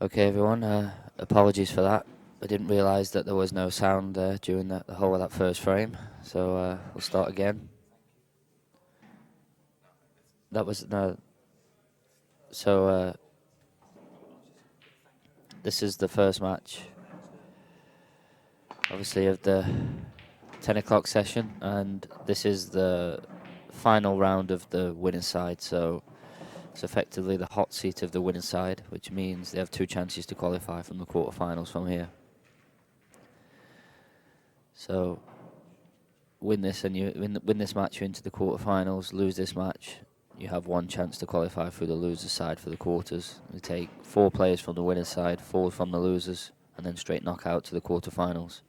Okay, everyone. Apologies for that. I didn't realise that there was no sound during the whole of that first frame, so we'll start again. That was no. So this is the first match, obviously, of the 10 o'clock session, and this is the final round of the winning side. So it's effectively the hot seat of the winning side, which means they have two chances to qualify from the quarterfinals from here. So win this and you win this match, you're into the quarterfinals. Lose this match, you have one chance to qualify through the losers side for the quarters. We take 4 players from the winners side, 4 from the losers, and then straight knockout to the quarterfinals.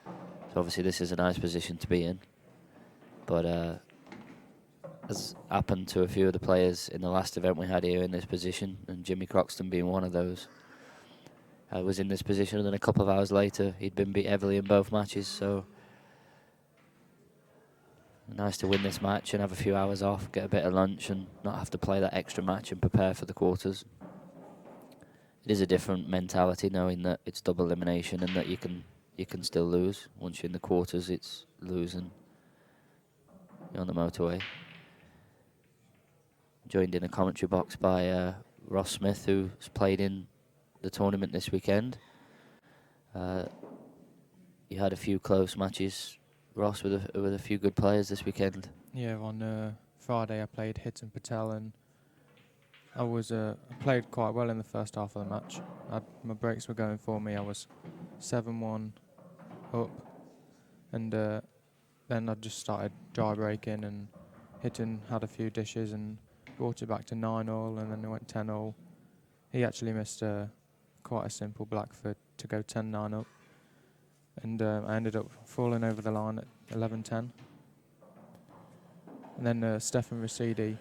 So obviously this is a nice position to be in, but as happened to a few of the players in the last event we had here in this position, and Jimmy Croxton being one of those, was in this position, and then a couple of hours later he'd been beat heavily in both matches. So nice to win this match and have a few hours off, get a bit of lunch, and not have to play that extra match and prepare for the quarters. It is a different mentality knowing that it's double elimination and that you can still lose. Once you're in the quarters, it's losing. You're on the motorway. Joined in a commentary box by Ross Smith, who's played in the tournament this weekend. You had a few close matches, Ross, with a few good players this weekend. Yeah, on Friday I played Hitan Patel, and I played quite well in the first half of the match. My breaks were going for me. I was 7-1 up, and then I just started dry breaking, and Hitan had a few dishes and brought it back to 9-all, and then it went 10-all. He actually missed quite a simple black to go 10-9 up, and I ended up falling over the line at 11-10. And then Stefan Rasidi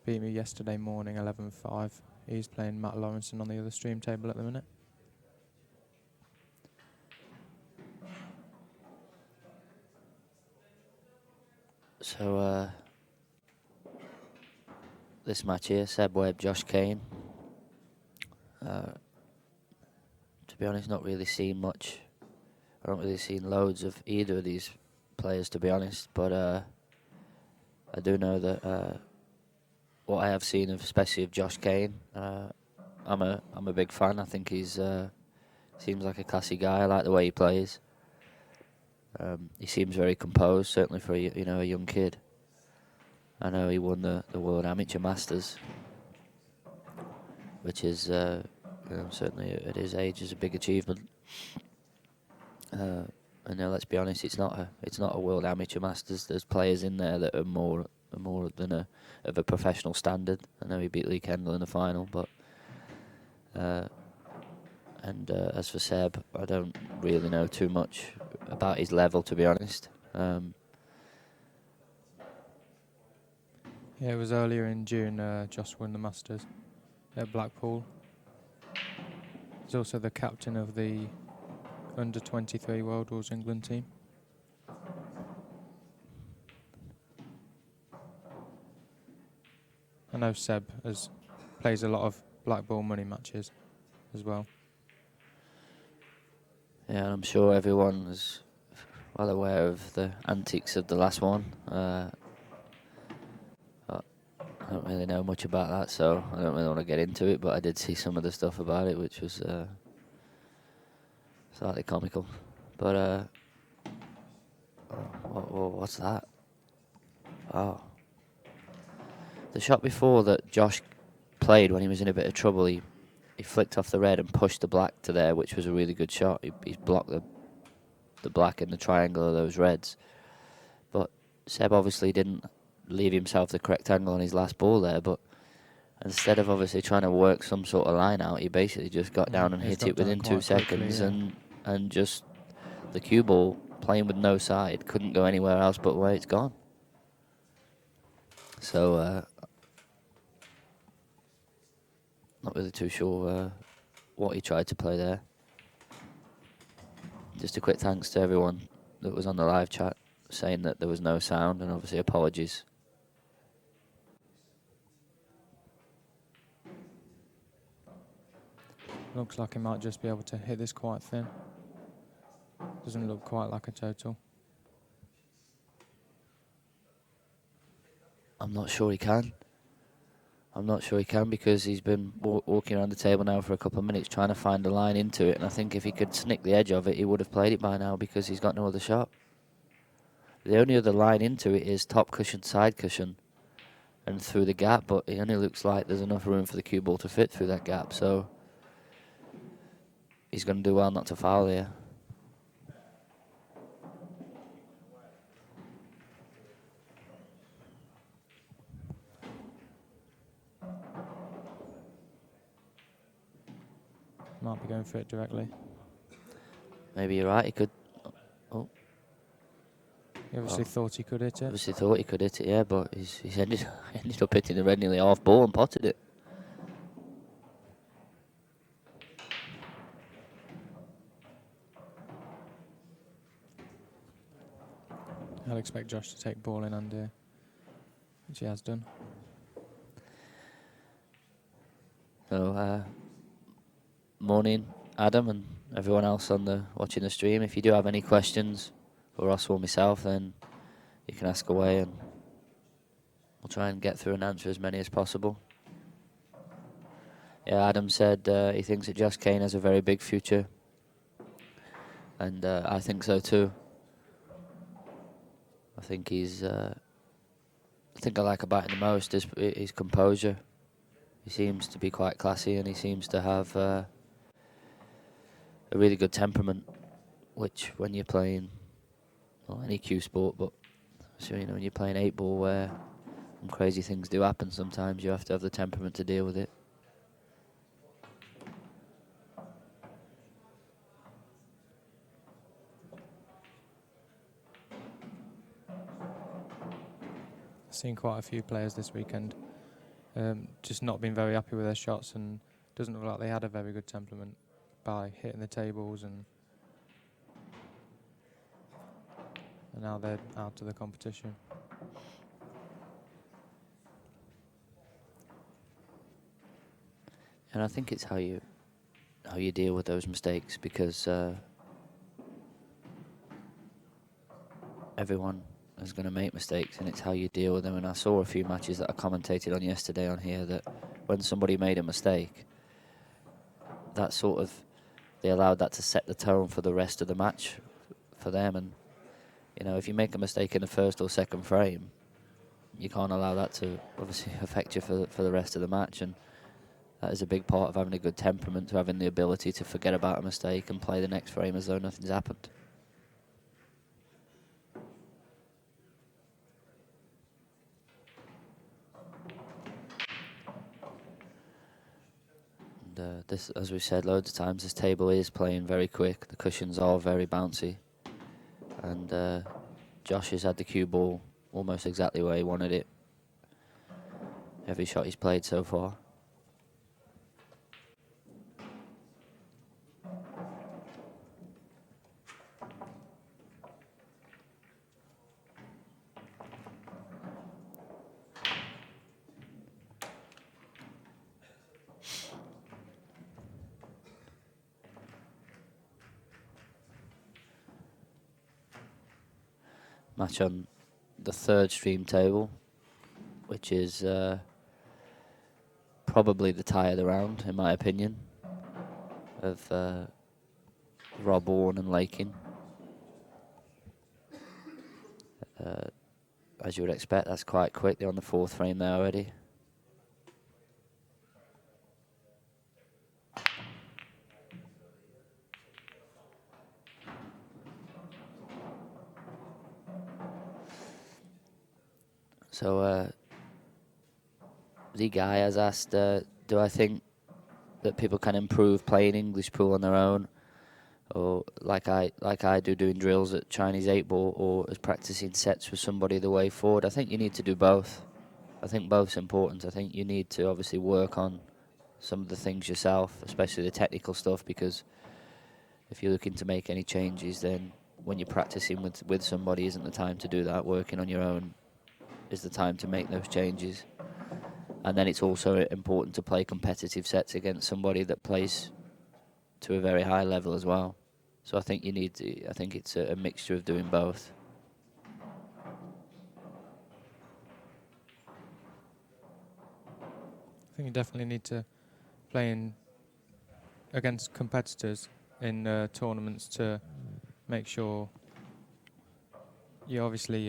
beat me yesterday morning, 11-5. He's playing Matt Lawrenson on the other stream table at the minute. So this match here, Seb Webb, Josh Kane. To be honest, not really seen much. I don't really seen loads of either of these players, to be honest. But I do know that what I have seen, especially of Josh Kane, I'm a big fan. I think he's seems like a classy guy. I like the way he plays. He seems very composed, certainly for a young kid. I know he won the World Amateur Masters, which is certainly at his age is a big achievement. And now let's be honest, it's not a World Amateur Masters. There's players in there that are more than of a professional standard. I know he beat Lee Kendall in the final, but as for Seb, I don't really know too much about his level, to be honest. Yeah, it was earlier in June. Josh won the Masters at Blackpool. He's also the captain of the under-23 World Rules England team. I know Seb plays a lot of black ball money matches as well. Yeah, and I'm sure everyone is well aware of the antics of the last one. I don't really know much about that, so I don't really want to get into it, but I did see some of the stuff about it, which was slightly comical. But what's that? Oh. The shot before that Josh played when he was in a bit of trouble, he flicked off the red and pushed the black to there, which was a really good shot. He's blocked the black in the triangle of those reds. But Seb obviously didn't leave himself the correct angle on his last ball there, but instead of obviously trying to work some sort of line out, he basically just got down and hit it within 2 seconds, quickly, and just the cue ball, playing with no side, couldn't go anywhere else but where it's gone. So not really too sure what he tried to play there. Just a quick thanks to everyone that was on the live chat saying that there was no sound, and obviously apologies. Looks like he might just be able to hit this quite thin. Doesn't look quite like a total. I'm not sure he can. I'm not sure he can because he's been walking around the table now for a couple of minutes trying to find a line into it, and I think if he could snick the edge of it, he would have played it by now because he's got no other shot. The only other line into it is top cushion, side cushion, and through the gap, but it only looks like there's enough room for the cue ball to fit through that gap, so he's going to do well not to foul here. Might be going for it directly. Maybe you're right, he could. Oh. He obviously thought he could hit it. Obviously thought he could hit it, yeah, but he's ended up hitting the red nearly half ball and potted it. I'll expect Josh to take ball in under, which he has done. So, morning, Adam, and everyone else on the watching the stream. If you do have any questions for Ross or myself, then you can ask away, and we'll try and get through and answer as many as possible. Yeah, Adam said he thinks that Josh Kane has a very big future, and I think so too. I think he's. I think I like about him the most is his composure. He seems to be quite classy, and he seems to have a really good temperament, which when you're playing, well, any cue sport, but so you know when you're playing 8-ball where crazy things do happen, sometimes you have to have the temperament to deal with it. Seen quite a few players this weekend just not been very happy with their shots, and doesn't look like they had a very good temperament by hitting the tables, and now they're out of the competition. And I think it's how you deal with those mistakes, because everyone is going to make mistakes, and it's how you deal with them. And I saw a few matches that I commentated on yesterday on here that when somebody made a mistake, that sort of, they allowed that to set the tone for the rest of the match for them. And you know, if you make a mistake in the first or second frame, you can't allow that to obviously affect you for the rest of the match. And that is a big part of having a good temperament, to having the ability to forget about a mistake and play the next frame as though nothing's happened. And this, as we've said loads of times, this table is playing very quick. The cushions are very bouncy. And Josh has had the cue ball almost exactly where he wanted it. Every shot he's played so far. Match on the third stream table, which is probably the tie of the round, in my opinion, of Rob Warren and Lakin. As you would expect, that's quite quick. They're on the fourth frame there already. So the guy has asked, do I think that people can improve playing English pool on their own, or like I do doing drills at Chinese 8-ball, or as practicing sets with somebody the way forward? I think you need to do both. I think both's important. I think you need to obviously work on some of the things yourself, especially the technical stuff, because if you're looking to make any changes, then when you're practicing with somebody isn't the time to do that. Working on your own is the time to make those changes. And then it's also important to play competitive sets against somebody that plays to a very high level as well. So I think you need to, I think it's a mixture of doing both. I think you definitely need to play in against competitors in tournaments to make sure you obviously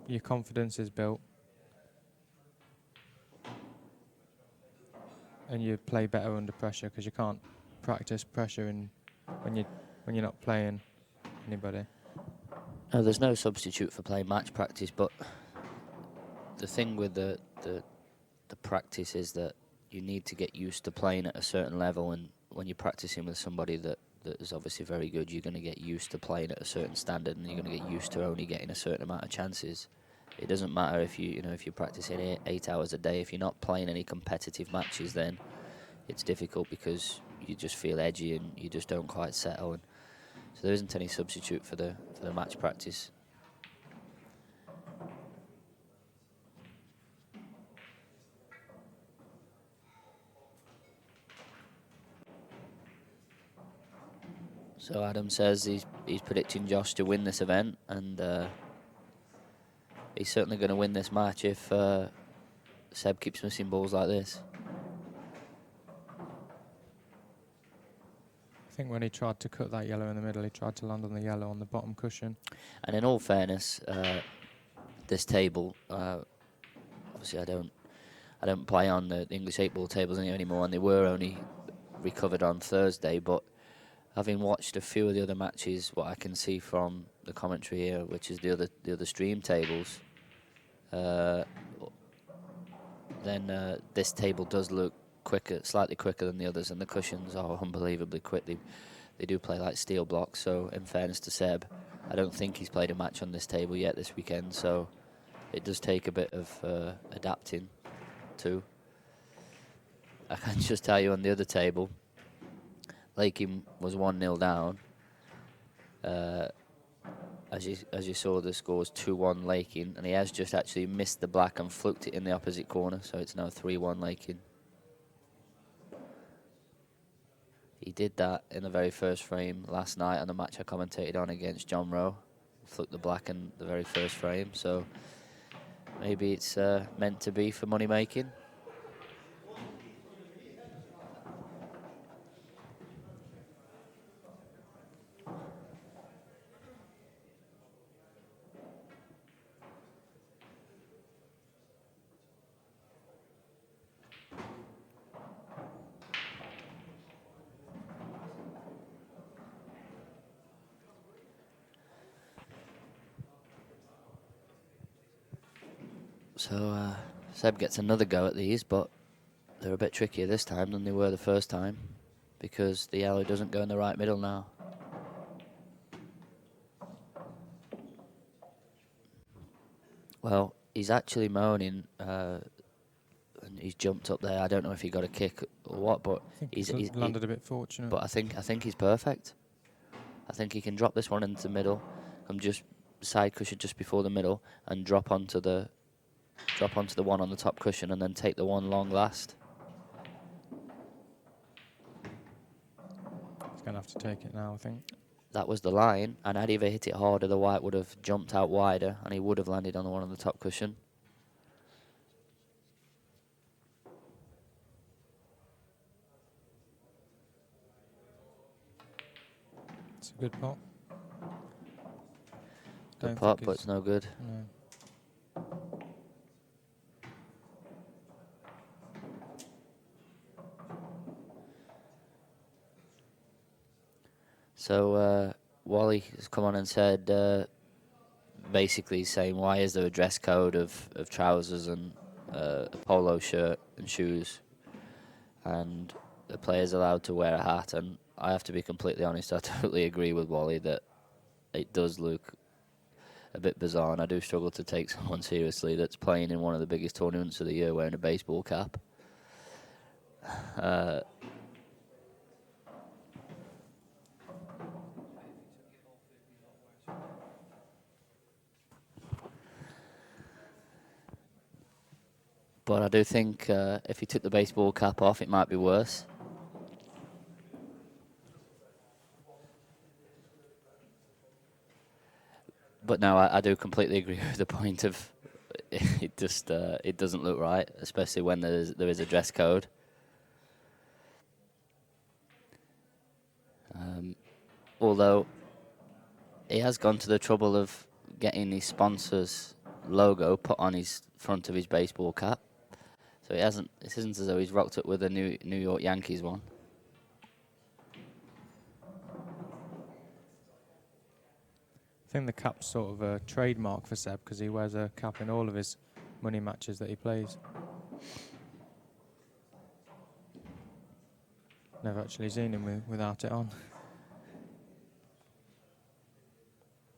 your confidence is built and you play better under pressure, because you can't practice pressure when you're not playing anybody. No, there's no substitute for playing match practice, but the thing with the practice is that you need to get used to playing at a certain level, and when you're practicing with somebody that is obviously very good, you're going to get used to playing at a certain standard, and you're going to get used to only getting a certain amount of chances. It doesn't matter if if you're practicing 8 hours a day. If you're not playing any competitive matches, then it's difficult because you just feel edgy and you just don't quite settle. And so there isn't any substitute for the match practice. So Adam says he's predicting Josh to win this event, and he's certainly going to win this match if Seb keeps missing balls like this. I think when he tried to cut that yellow in the middle, he tried to land on the yellow on the bottom cushion. And in all fairness, this table, obviously I don't play on the English 8-ball tables anymore, and they were only recovered on Thursday, but having watched a few of the other matches, what I can see from the commentary here, which is the other stream tables, then this table does look quicker, slightly quicker than the others, and the cushions are unbelievably quick. They do play like steel blocks. So in fairness to Seb, I don't think he's played a match on this table yet this weekend. So it does take a bit of adapting to. I can just tell you on the other table, Lakin was 1-0 down. As you saw, the score was 2-1 Lakin, and he has just actually missed the black and fluked it in the opposite corner, so it's now 3-1 Lakin. He did that in the very first frame last night on the match I commentated on against John Rowe. Flicked the black in the very first frame, so maybe it's meant to be for money making. So Seb gets another go at these, but they're a bit trickier this time than they were the first time, because the yellow doesn't go in the right middle now. Well, he's actually moaning, and he's jumped up there. I don't know if he got a kick or what, but he's landed a bit fortunate. But I think he's perfect. I think he can drop this one into the middle, come just side cushion just before the middle, and drop onto the one on the top cushion, and then take the one long last. He's going to have to take it now, I think. That was the line, and had he ever hit it harder, the white would have jumped out wider, and he would have landed on the one on the top cushion. It's a good pot. Good pot, but it's no good. No. So Wally has come on and said, basically saying, why is there a dress code of trousers and a polo shirt and shoes, and the player's allowed to wear a hat? And I have to be completely honest, I totally agree with Wally that it does look a bit bizarre, and I do struggle to take someone seriously that's playing in one of the biggest tournaments of the year wearing a baseball cap. But I do think if he took the baseball cap off, it might be worse. But no, I do completely agree with the point of it. Just it doesn't look right, especially when there is a dress code. Although he has gone to the trouble of getting his sponsor's logo put on his front of his baseball cap, so he hasn't. It isn't as though he's rocked up with a New York Yankees one. I think the cap's sort of a trademark for Seb because he wears a cap in all of his money matches that he plays. Never actually seen him without it on.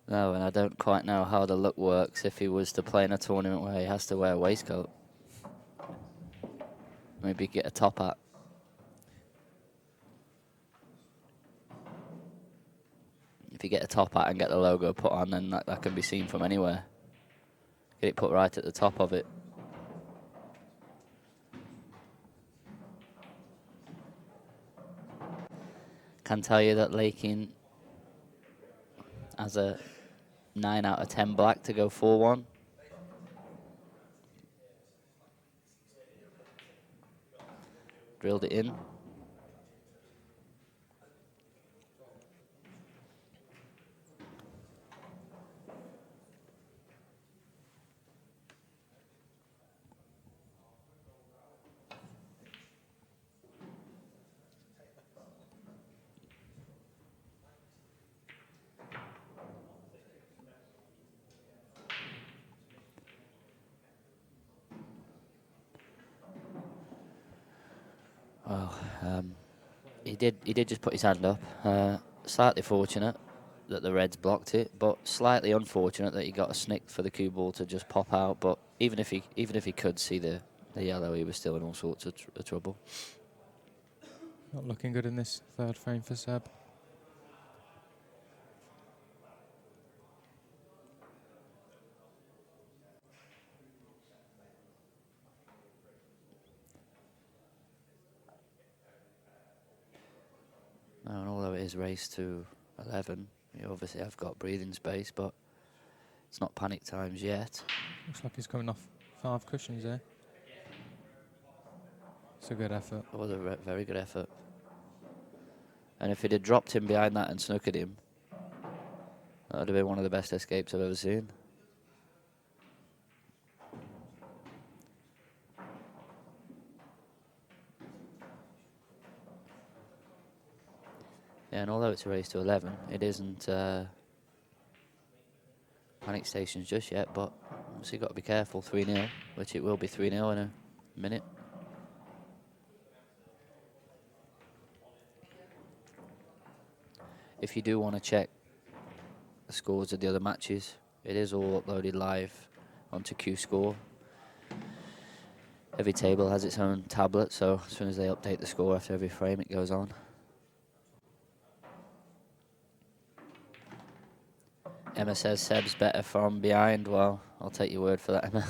No, and I don't quite know how the look works if he was to play in a tournament where he has to wear a waistcoat. Maybe get a top hat. If you get a top hat and get the logo put on, then that can be seen from anywhere. Get it put right at the top of it. Can tell you that Lakin has a 9 out of 10 black to go 4-1. Drilled it in. Well, he did just put his hand up. Slightly fortunate that the Reds blocked it, but slightly unfortunate that he got a snick for the cue ball to just pop out. But even if he could see the yellow, he was still in all sorts of trouble. Not looking good in this third frame for Seb. No, and although it is race to 11, you obviously have got breathing space, but it's not panic times yet. Looks like he's coming off 5 cushions there. It's a good effort. It was a very good effort. And if it had dropped him behind that and snookered him, that would have been one of the best escapes I've ever seen. Yeah, and although it's a race to 11, it isn't panic stations just yet, but obviously you've got to be careful. 3-0, which it will be 3-0 in a minute. If you do want to check the scores of the other matches, it is all uploaded live onto QScore. Every table has its own tablet, so as soon as they update the score after every frame, it goes on. Emma says Seb's better from behind. Well, I'll take your word for that, Emma.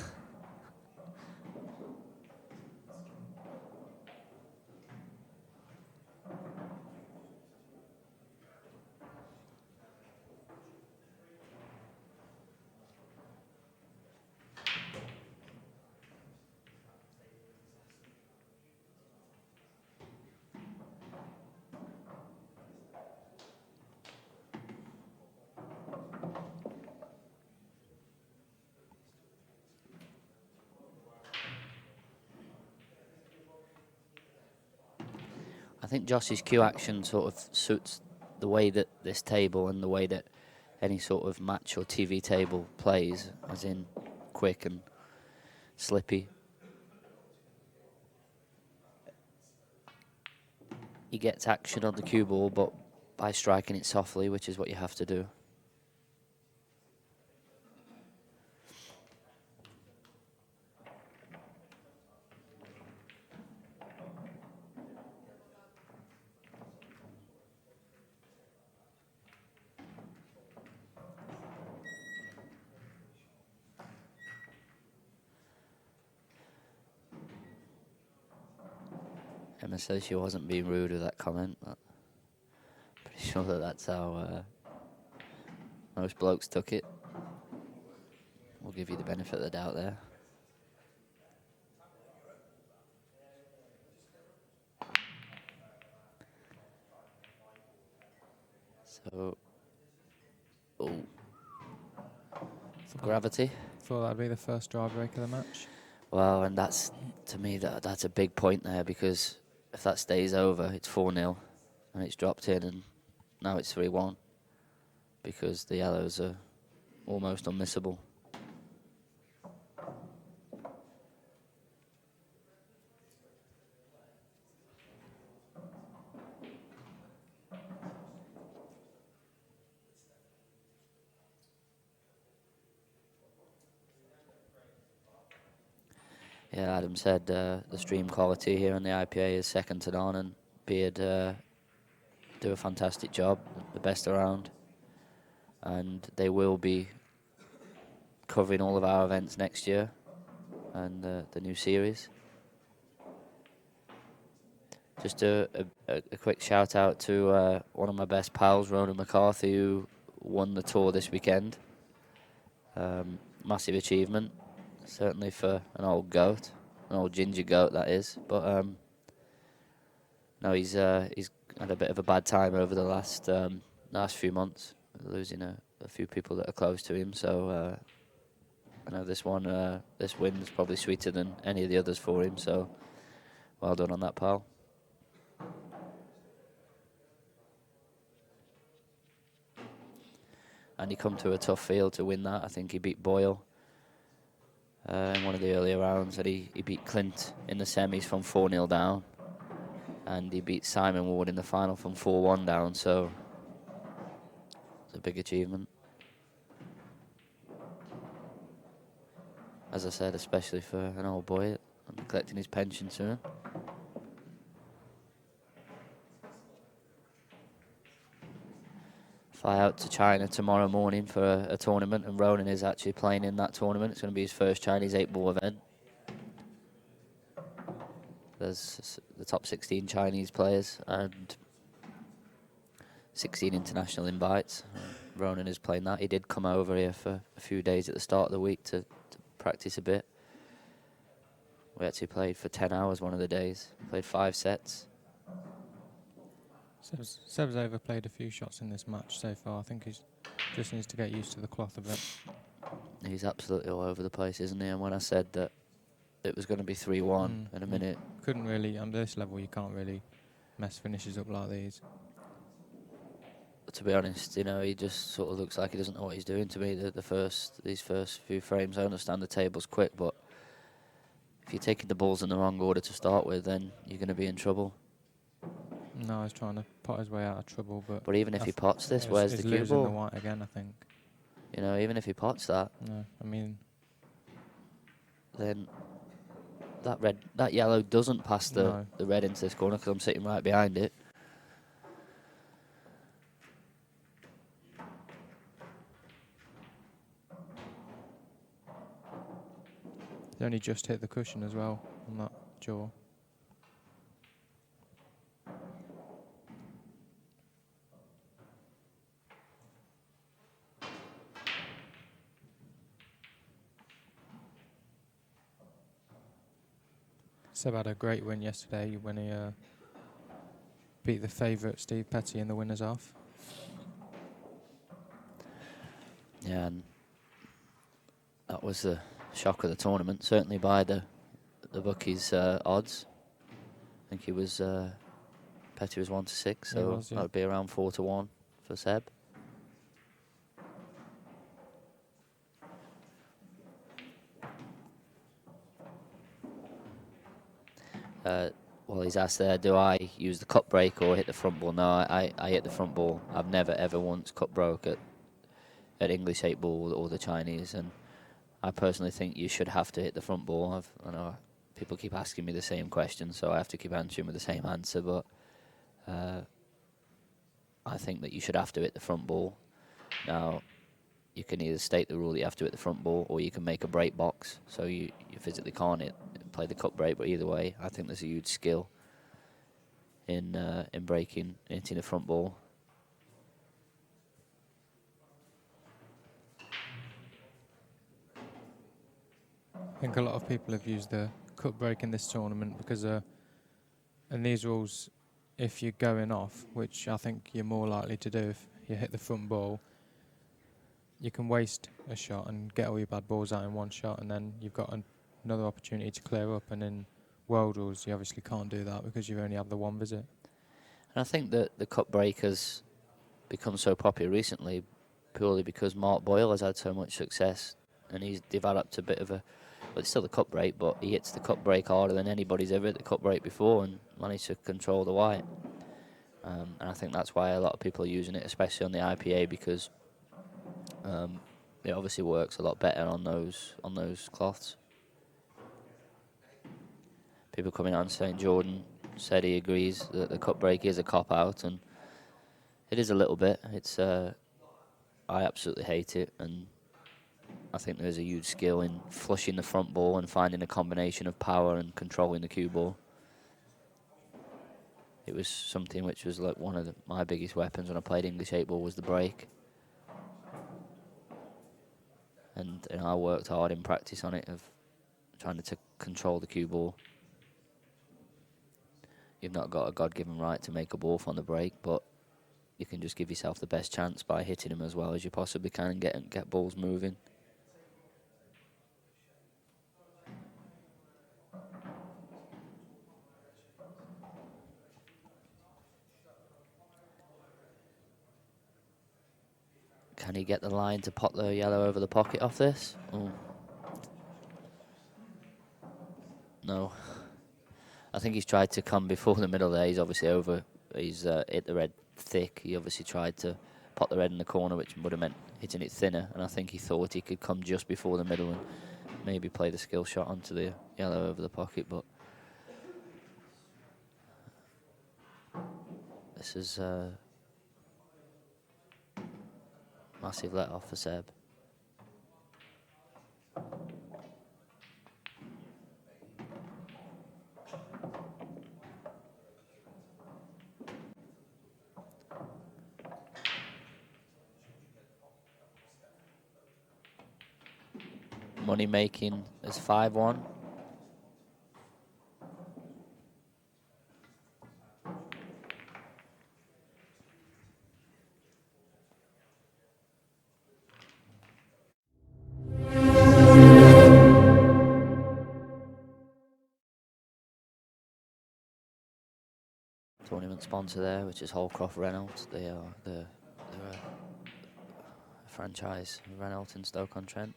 I think Josh's cue action sort of suits the way that this table and the way that any sort of match or TV table plays, as in quick and slippy. He gets action on the cue ball, but by striking it softly, which is what you have to do. Emma says she wasn't being rude with that comment, but pretty sure that that's how most blokes took it. give you the benefit of the doubt there. So, oh, for gravity. Thought that'd be the first drive break of the match. Well, and that's, to me, that's a big point there, because if that stays over, it's 4-0, and it's dropped in, and now it's 3-1, because the yellows are almost unmissable. Yeah, Adam said the stream quality here on the IPA is second to none, and Beard do a fantastic job, the best around. And they will be covering all of our events next year and the new series. Just a quick shout out to one of my best pals, Ronan McCarthy, who won the tour this weekend. Massive achievement, certainly for an old goat, an old ginger goat that is. But no, he's had a bit of a bad time over the last few months, losing a few people that are close to him. So I know this win is probably sweeter than any of the others for him. So well done on that, pal. And he come to a tough field to win that. I think he beat Boyle in one of the earlier rounds, and he beat Clint in the semis from 4-0 down, and he beat Simon Ward in the final from 4-1 down. So it's a big achievement, as I said, especially for an old boy and collecting his pension soon. Fly out to China tomorrow morning for a tournament, and Ronan is actually playing in that tournament. It's going to be his first Chinese 8-ball event. There's the top 16 Chinese players and 16 international invites. Ronan is playing that. He did come over here for a few days at the start of the week to practice a bit. We actually played for 10 hours one of the days. Played 5 sets. Seb's overplayed a few shots in this match so far. I think he just needs to get used to the cloth a bit. He's absolutely all over the place, isn't he? And when I said that it was going to be 3-1 in a minute. Couldn't really, on this level, you can't really mess finishes up like these. To be honest, you know, he just sort of looks like he doesn't know what he's doing to me. These first few frames, I understand the table's quick, but if you're taking the balls in the wrong order to start with, then you're going to be in trouble. No, he's trying to pot his way out of trouble, but even if he pots this, where's the cue losing ball? the white again, I think. You know, even if he pots that, No, I mean, then that yellow doesn't pass the red into this corner because I'm sitting right behind it. he only just hit the cushion as well on that jaw. Seb had a great win yesterday when he beat the favourite Steve Petty in the winners off. Yeah, and that was the shock of the tournament, certainly by the bookies' odds. I think he was Petty was 1-6, so that would be around 4-1 for Seb. Well, he's asked there, do I use the cut break or hit the front ball? No, I hit the front ball. I've never, ever once cut broke at English 8-ball or the Chinese, and I personally think you should have to hit the front ball. I know people keep asking me the same question, so I have to keep answering with the same answer, but I think that you should have to hit the front ball. Now, you can either state the rule that you have to hit the front ball, or you can make a break box, so you physically can't play the cut break, but either way, I think there's a huge skill in breaking, hitting the front ball. I think a lot of people have used the cut break in this tournament because, in these rules, if you're going off, which I think you're more likely to do if you hit the front ball, you can waste a shot and get all your bad balls out in one shot, and then you've got another opportunity to clear up. And in world rules, you obviously can't do that because you only have the one visit. And I think that the cut break has become so popular recently purely because Mark Boyle has had so much success, and he's developed a bit of a, well, it's still the cut break, but he hits the cut break harder than anybody's ever hit the cut break before and managed to control the white. And I think that's why a lot of people are using it, especially on the IPA, because it obviously works a lot better on those cloths. People coming on saying Jordan said he agrees that the cut break is a cop out, and it is a little bit. It's I absolutely hate it, and I think there's a huge skill in flushing the front ball and finding a combination of power and controlling the cue ball. It was something which was like one of my biggest weapons when I played English 8 ball was the break. And I worked hard in practice on it, of trying to control the cue ball. You've not got a God-given right to make a ball from the break, but you can just give yourself the best chance by hitting them as well as you possibly can and get balls moving. Can he get the line to pot the yellow over the pocket off this? Ooh. No. I think he's tried to come before the middle there. He's obviously over. He's hit the red thick. He obviously tried to pot the red in the corner, which would have meant hitting it thinner. And I think he thought he could come just before the middle and maybe play the skill shot onto the yellow over the pocket. But this is massive let off for Seb. Money making is 5-1. Tournament sponsor there, which is Holcroft Reynolds. They're a franchise, Reynolds in Stoke-on-Trent.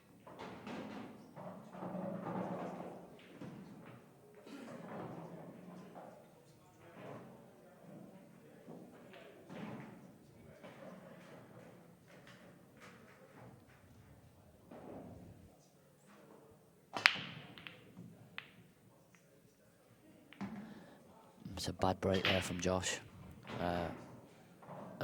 It's a bad break there from Josh. I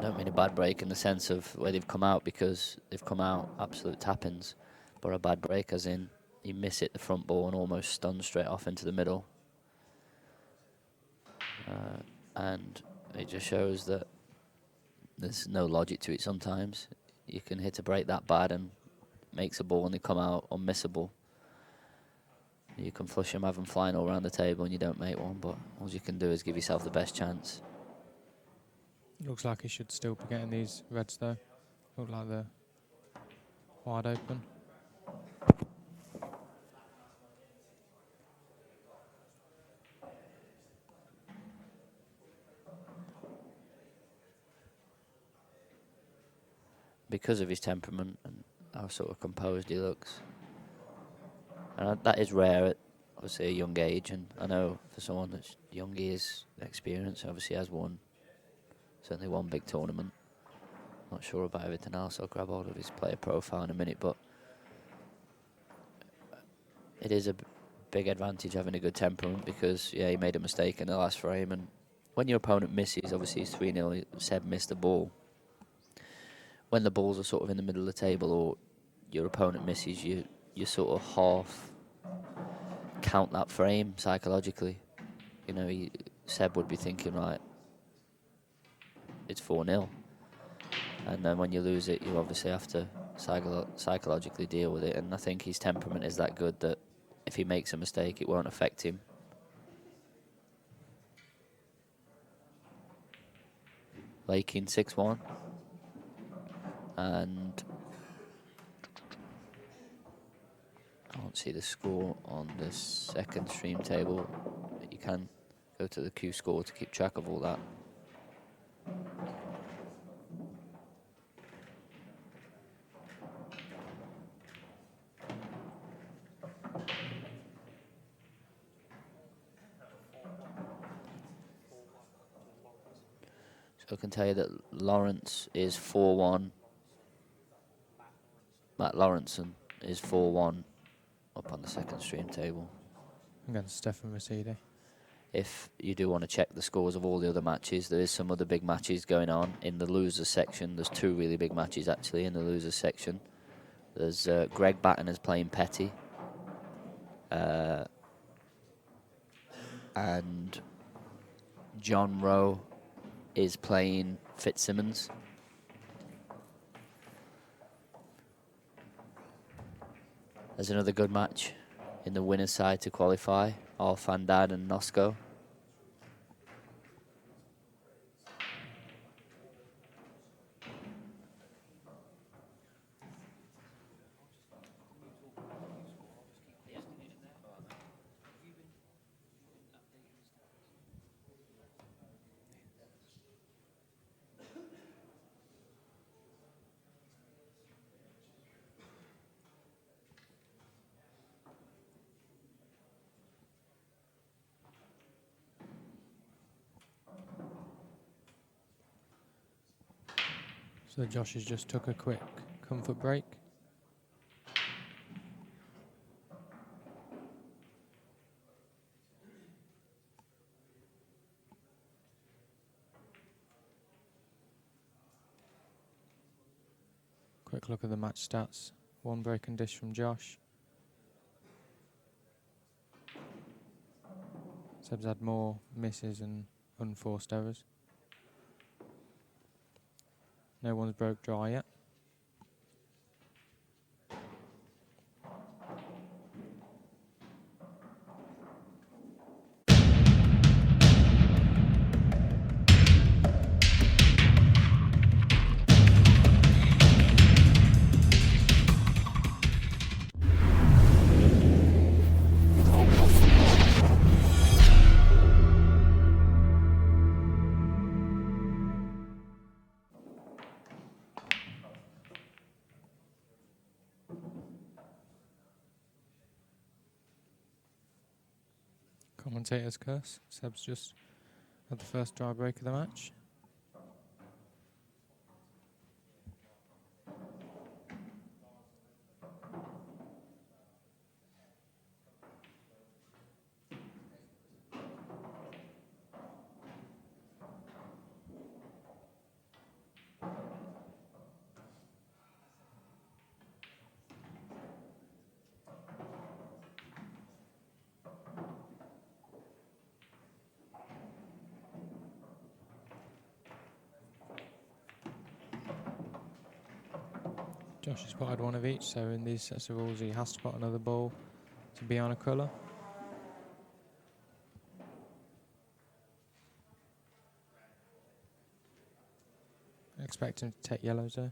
don't mean a bad break in the sense of where they've come out, because they've come out absolute tap-ins, but a bad break as in you miss it the front ball and almost stun straight off into the middle. And it just shows that there's no logic to it sometimes. You can hit a break that bad and makes a ball and they come out unmissable. You can flush them, have them flying all around the table and you don't make one, but all you can do is give yourself the best chance. Looks like he should still be getting these reds though. Look like they're wide open. Because of his temperament and how sort of composed he looks. And that is rare at obviously a young age, and I know for someone that's young, he is experienced, obviously has won, certainly one big tournament. Not sure about everything else. I'll grab hold of his player profile in a minute, but it is a big advantage having a good temperament, because yeah, he made a mistake in the last frame, and when your opponent misses, obviously it's 3-0, Seb missed the ball. When the balls are sort of in the middle of the table or your opponent misses, you sort of half count that frame psychologically. You know, Seb would be thinking, right, it's 4-0. And then when you lose it, you obviously have to psychologically deal with it. And I think his temperament is that good that if he makes a mistake, it won't affect him. Lakin 6-1. And I don't see the score on the second stream table. But you can go to the Q score to keep track of all that. So I can tell you that Lawrence is 4-1. Matt Lawrenson is 4-1 up on the second stream table. Against Stefan Rasidi. If you do want to check the scores of all the other matches, there is some other big matches going on in the losers section. There's 2 really big matches actually in the losers section. There's Greg Batten is playing Petty. And John Rowe is playing Fitzsimmons. There's another good match in the winner's side to qualify. Alfandad and Nosco. So Josh has just took a quick comfort break. Quick look at the match stats. 1 break and dish from Josh. Seb's had more misses and unforced errors. No one's broke dry yet. Commentator's curse. Seb's just had the first dry break of the match. Josh has spotted 1 of each, so in these sets of rules he has to spot another ball to be on a colour. I expect him to take yellows though.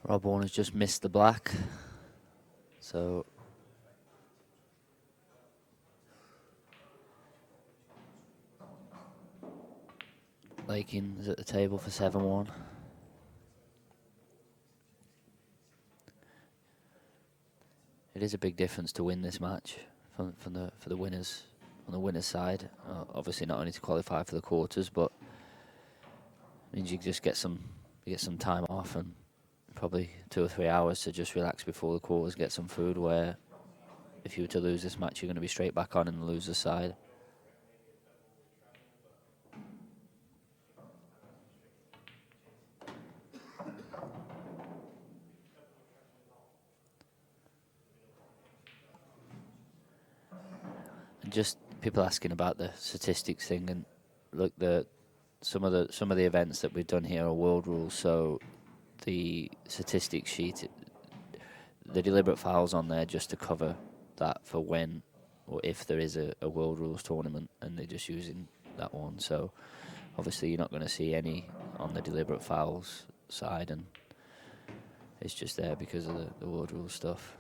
Rob Warner's just missed the black. So Lakin is at the table for 7-1. It is a big difference to win this match for the winners on the winners' side. Obviously, not only to qualify for the quarters, but means you just get some time off and probably 2 or 3 hours to just relax before the quarters, get some food. Where if you were to lose this match, you're going to be straight back on in the loser's side. And just people asking about the statistics thing, and look, some of the events that we've done here are world rules, so the statistics sheet, the deliberate fouls on there just to cover that for when or if there is a world rules tournament, and they're just using that one. So obviously you're not going to see any on the deliberate fouls side, and it's just there because of the world rules stuff.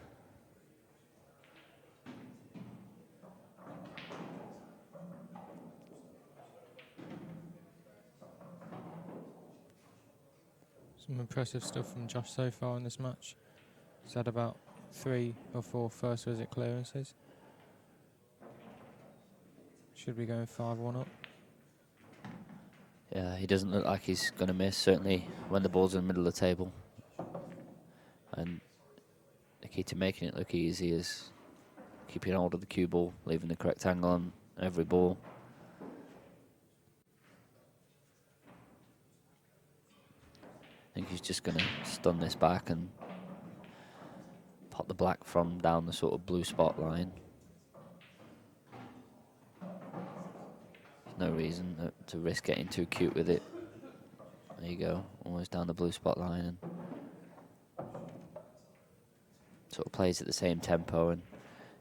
Some impressive stuff from Josh so far in this match. He's had about 3 or 4 first visit clearances. Should be going 5-1 up. Yeah, he doesn't look like he's going to miss, certainly when the ball's in the middle of the table. And the key to making it look easy is keeping hold of the cue ball, leaving the correct angle on every ball. I think he's just going to stun this back and pop the black from down the sort of blue spot line. There's no reason to risk getting too cute with it. There you go, almost down the blue spot line, and sort of plays at the same tempo, and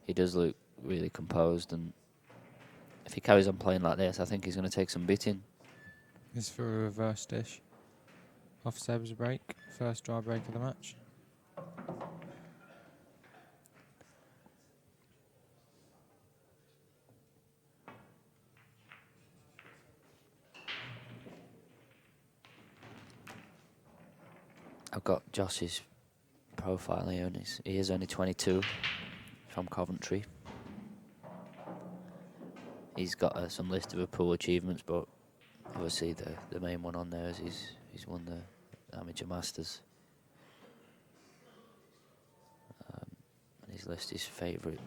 he does look really composed, and if he carries on playing like this, I think he's going to take some beating. This is for a reverse dish. Off Seb's break, first dry break of the match. I've got Josh's profile here, and he is only 22, from Coventry. He's got some list of pool achievements, but obviously the main one on there is he's won the Amateur Masters. And he's listed his favourite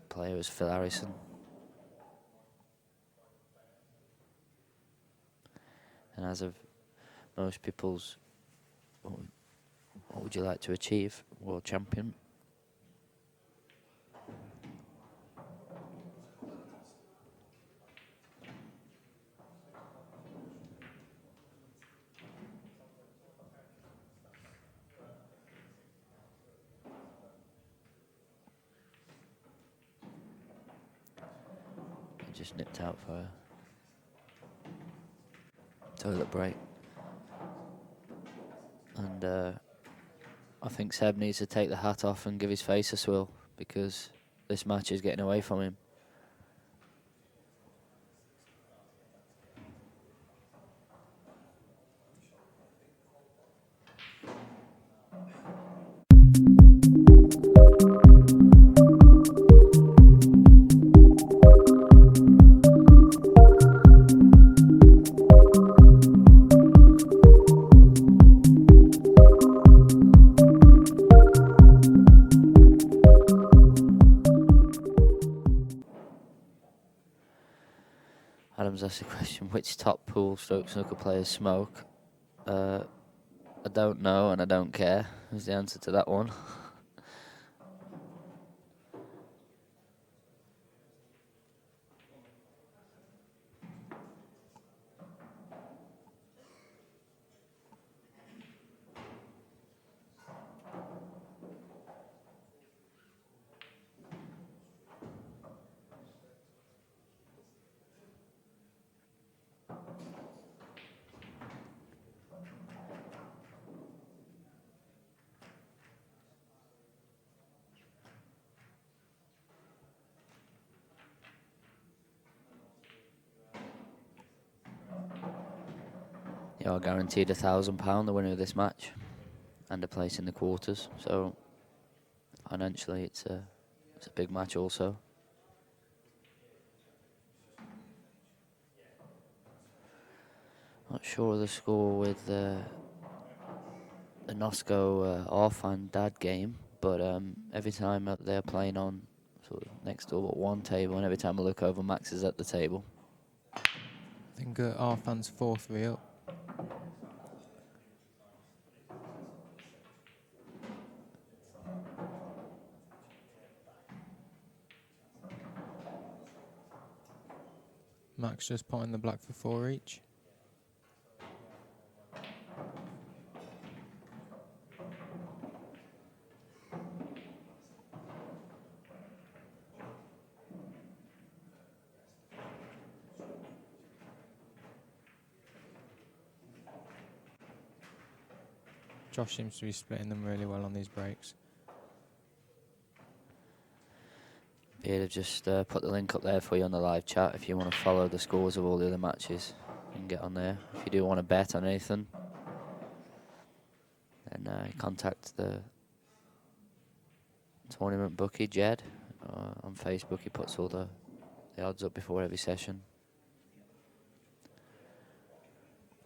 player as Phil Harrison. And as of most people's, what would you like to achieve, world champion? I just nipped out for a toilet break. And I think Seb needs to take the hat off and give his face a swill, because this match is getting away from him. Adams asked the question, which top pool stroke snooker players smoke? I don't know and I don't care is the answer to that one. You are guaranteed £1,000, the winner of this match, and a place in the quarters. So financially, it's a big match also. Not sure of the score with the Nosco Orphan Dad game, but every time they're playing on sort of next door but one table, and every time I look over, Max is at the table. I think Arfan's 4-3 up. Max just potting the black for 4 each. Josh seems to be splitting them really well on these breaks. Beard have just put the link up there for you on the live chat if you want to follow the scores of all the other matches. You can get on there. If you do want to bet on anything, then contact the tournament bookie, Jed. On Facebook, he puts all the odds up before every session.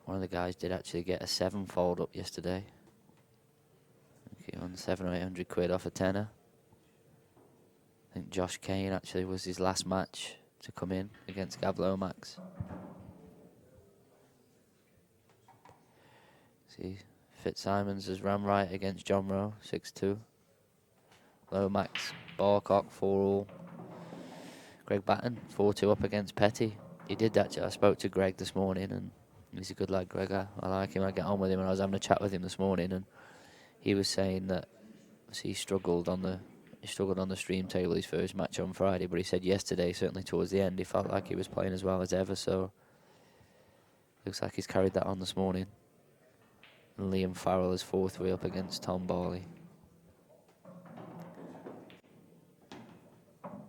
One of the guys did actually get a 7-fold up yesterday. Okay, on 700 or 800 quid off a tenner. I think Josh Kane actually was his last match to come in against Gav Lomax. See, Fitzsimons has ran right against John Rowe, 6-2. Lomax, Barcock, 4-all. Greg Batten, 4-2 up against Petty. He did actually. I spoke to Greg this morning, and he's a good lad, Greg. I like him. I get on with him, and I was having a chat with him this morning, and he was saying that he struggled on the stream table his first match on Friday, but he said yesterday, certainly towards the end, he felt like he was playing as well as ever. So looks like he's carried that on this morning. And Liam Farrell is 4-3 up against Tom Barley.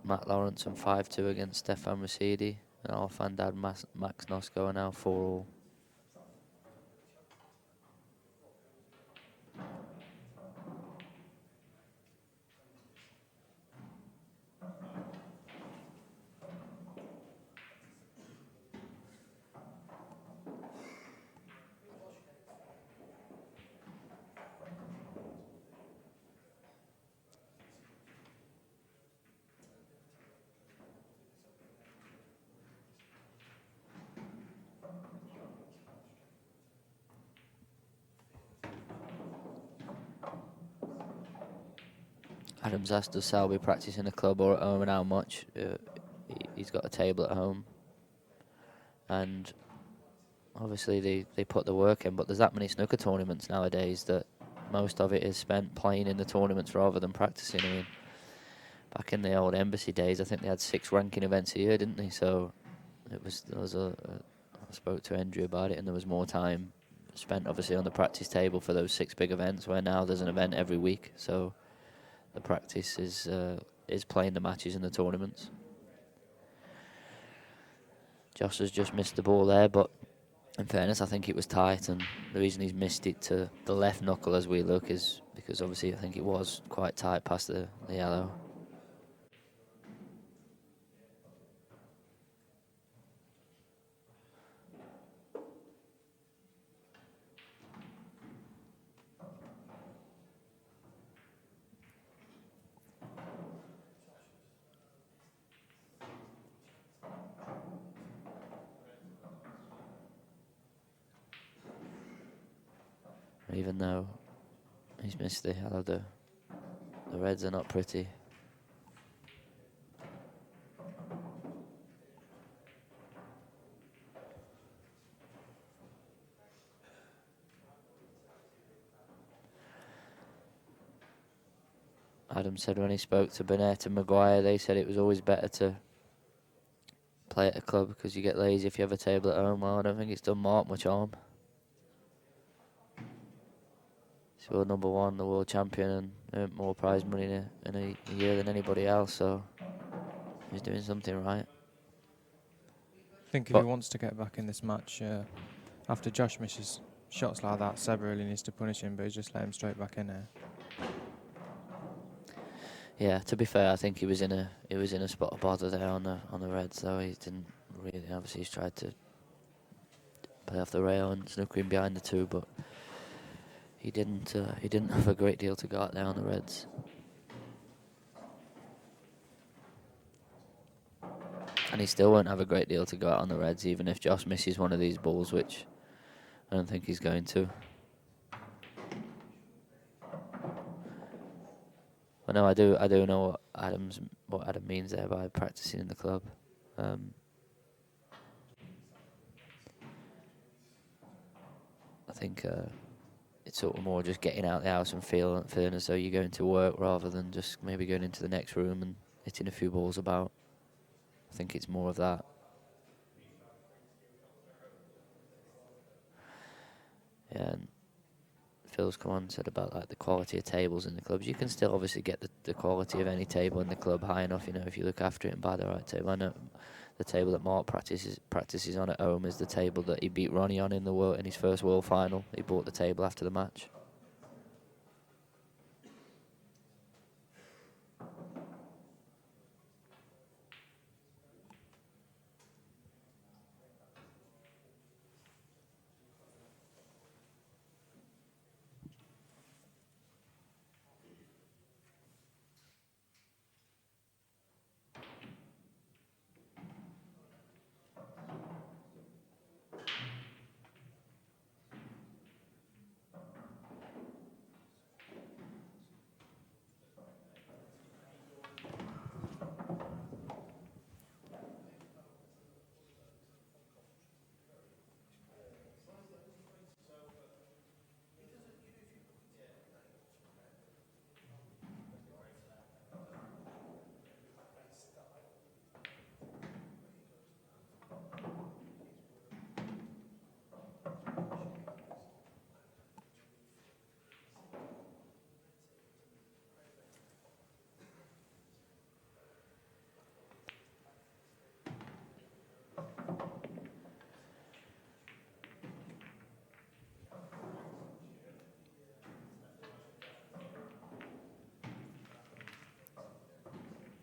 Matt Lawrence and 5-2 against Stefan Mercedes. And our fan dad Max Nosco are now 4-all. Adam's asked does Sal be practicing a club or at home and how much. He's got a table at home. And obviously they put the work in, but there's that many snooker tournaments nowadays that most of it is spent playing in the tournaments rather than practicing. I mean, back in the old embassy days, I think they had 6 ranking events a year, didn't they? So I spoke to Andrew about it, and there was more time spent obviously on the practice table for those 6 big events, where now there's an event every week. So the practice is playing the matches in the tournaments. Josh has just missed the ball there, but in fairness, I think it was tight, and the reason he's missed it to the left knuckle as we look is because obviously I think it was quite tight past the yellow. Even though he's missed the yellow, the reds are not pretty. Adam said when he spoke to Burnett and Maguire, they said it was always better to play at a club because you get lazy if you have a table at home. Well, I don't think it's done Mark much harm. He's world #1, the world champion, and earned more prize money in a year than anybody else, so he's doing something right. I think if he wants to get back in this match, After Josh misses shots like that, Seb really needs to punish him, but he's just let him straight back in there. Yeah, to be fair, I think he was in a spot of bother there on the Reds, though. He didn't really. Obviously, he's tried to play off the rail and snook in behind the two, but he didn't have a great deal to go out there on the Reds. And he still won't have a great deal to go out on the Reds, even if Josh misses one of these balls, which I don't think he's going to. But no, I do know what Adam means there by practicing in the club. I think it's sort of more just getting out the house and feeling as though you're going to work rather than just maybe going into the next room and hitting a few balls about. I think it's more of that. Yeah, and Phil's come on and said about like the quality of tables in the clubs. You can still obviously get the quality of any table in the club high enough, if you look after it and buy the right table. I know the table that Mark practices on at home is the table that he beat Ronnie on in his first World Final. He bought the table after the match.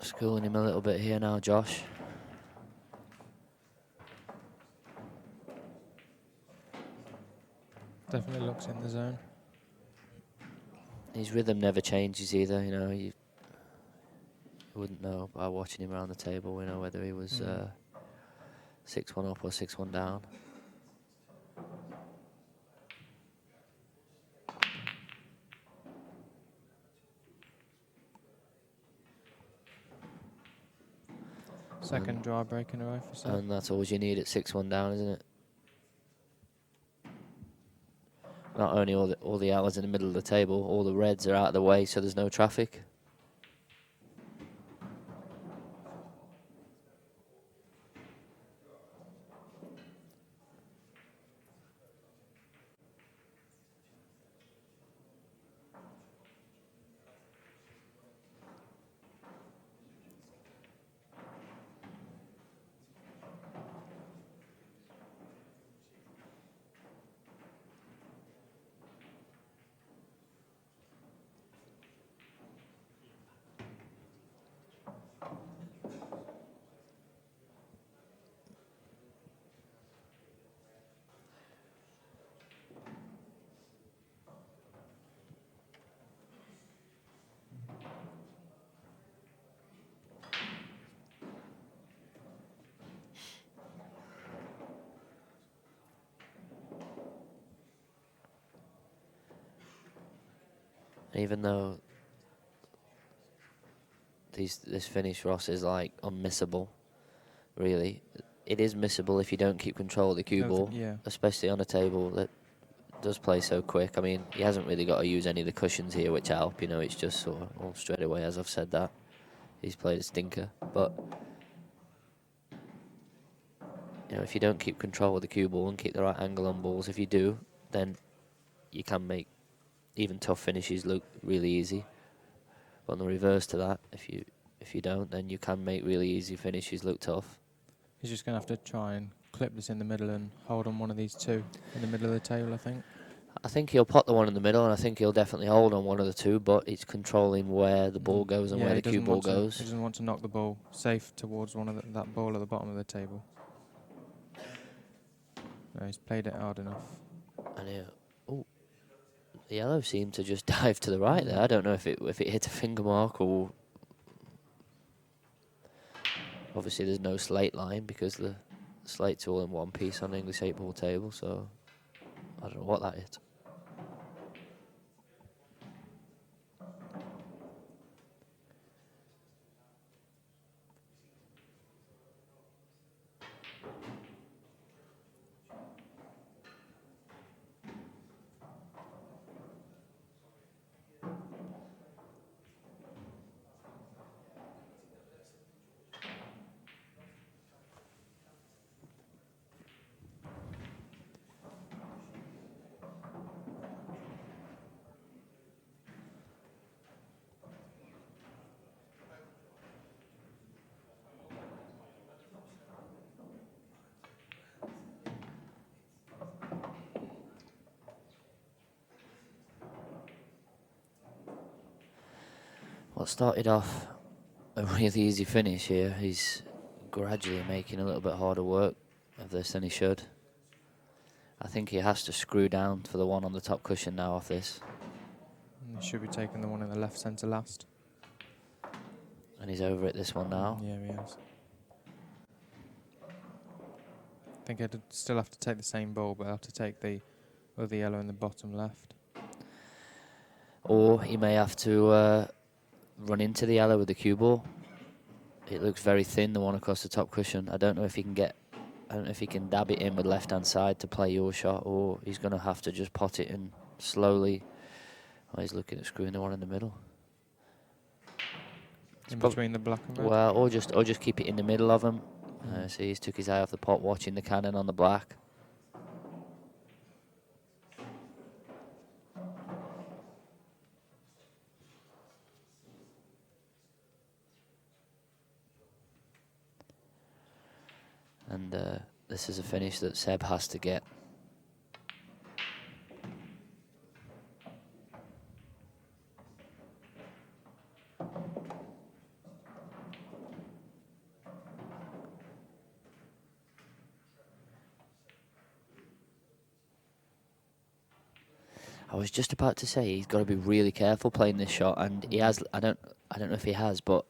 Schooling him a little bit here now, Josh. Definitely looks in the zone. His rhythm never changes either, you wouldn't know by watching him around the table, whether he was 6-1 up or 6-1 down. Second dry break in a row for Seb. And that's all you need at 6-1 down, isn't it? Not only all the hours in the middle of the table, all the Reds are out of the way, so there's no traffic. Even though this finish, Ross, is like unmissable, really, it is missable if you don't keep control of the cue ball, especially on a table that does play so quick. I mean, he hasn't really got to use any of the cushions here, which help. It's just sort of all straight away, as I've said that. He's played a stinker. But, if you don't keep control of the cue ball and keep the right angle on balls, if you do, then you can make even tough finishes look really easy. But on the reverse to that, if you don't, then you can make really easy finishes look tough. He's just going to have to try and clip this in the middle and hold on one of these two in the middle of the table, I think. I think he'll pot the one in the middle, and I think he'll definitely hold on one of the two, but it's controlling where the ball goes and where the cue ball goes. He doesn't want to knock the ball safe towards one of that ball at the bottom of the table. No, he's played it hard enough. And the yellow seemed to just dive to the right there. I don't know if it hit a finger mark or... Obviously there's no slate line because the slate's all in one piece on the English 8-ball table, so I don't know what that is. What started off a really easy finish here, he's gradually making a little bit harder work of this than he should. I think he has to screw down for the one on the top cushion now off this. He should be taking the one in the left centre last. And he's over at this one now. Yeah, he is. I think I'd still have to take the same ball, but I'll have to take the other yellow in the bottom left. Or he may have to run into the yellow with the cue ball. It looks very thin, the one across the top cushion. I don't know if he can dab it in with left-hand side to play your shot, or he's going to have to just pot it in slowly. Oh, he's looking at screwing the one in the middle. In between the black and red? Well, or just keep it in the middle of him. So he's took his eye off the pot, watching the cannon on the black. And this is a finish that Seb has to get. I was just about to say he's got to be really careful playing this shot, and he has. I don't know if he has, but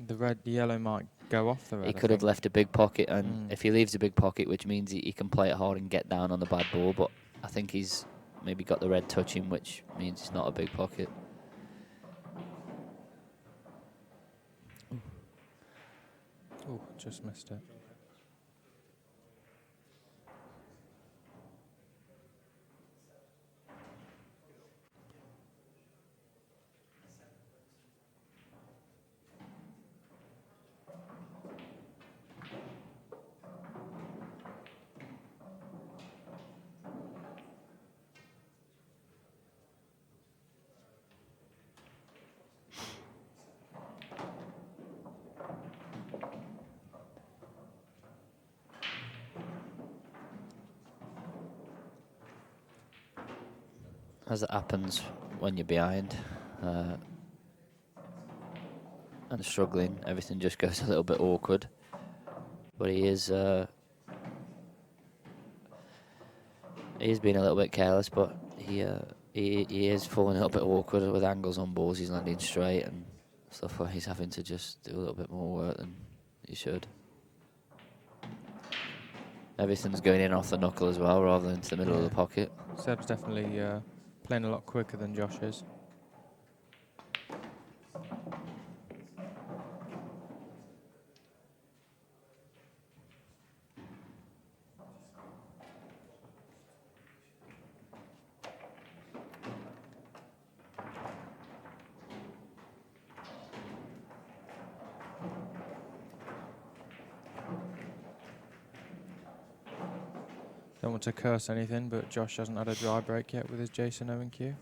the yellow might go off the red. He could have left a big pocket, and if he leaves a big pocket, which means he can play it hard and get down on the bad ball, but I think he's maybe got the red touching, which means it's not a big pocket. Oh, just missed it. As it happens when you're behind and struggling, everything just goes a little bit awkward. But he is being a little bit careless, but he is falling a little bit awkward with angles on balls. He's landing straight and stuff where he's having to just do a little bit more work than he should. Everything's going in off the knuckle as well, rather than into the middle of the pocket. Seb's definitely playing a lot quicker than Josh is. Don't want to curse anything, but Josh hasn't had a dry break yet with his Jason Owen cue.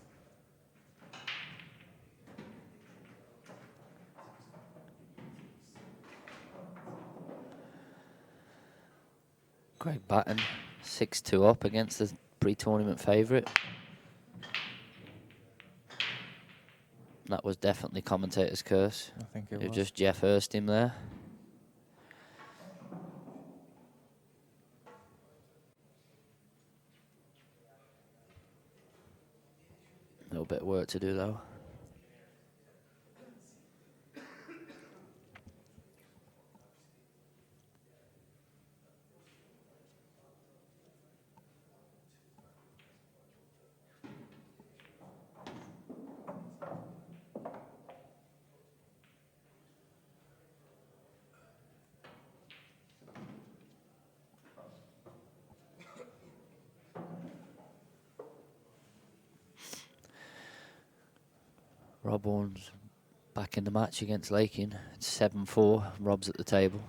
Greg Batten, 6-2 up against the pre-tournament favourite. That was definitely commentator's curse. I think it It was. just Jeff Hurst him there. A little bit of work to do though. Rob Warren's back in the match against Lakin. It's 7-4. Rob's at the table.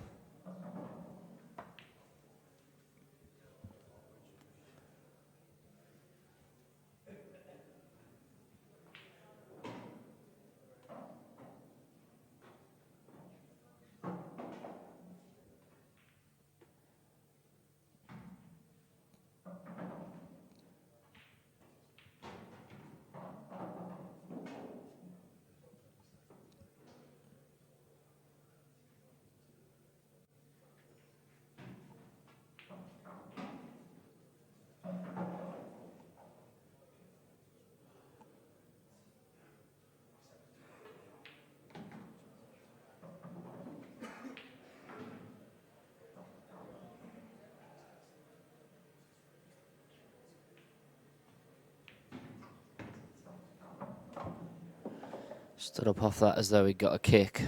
Stood up off that as though he'd got a kick.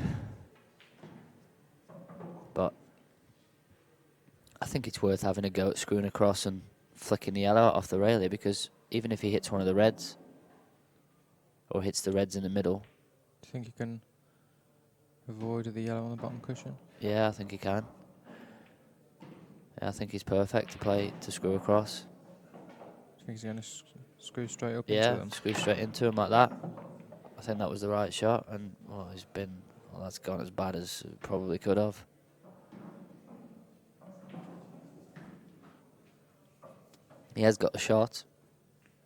But I think it's worth having a go at screwing across and flicking the yellow off the rail here, because even if he hits one of the reds, or hits the reds in the middle. Do you think you can avoid the yellow on the bottom cushion? Yeah, I think he can. Yeah, I think he's perfect to play, to screw across. Do you think he's going to screw straight up Yeah, into them? screw straight into him like that. I think that was the right shot, and well, that's gone as bad as it probably could have. He has got a shot,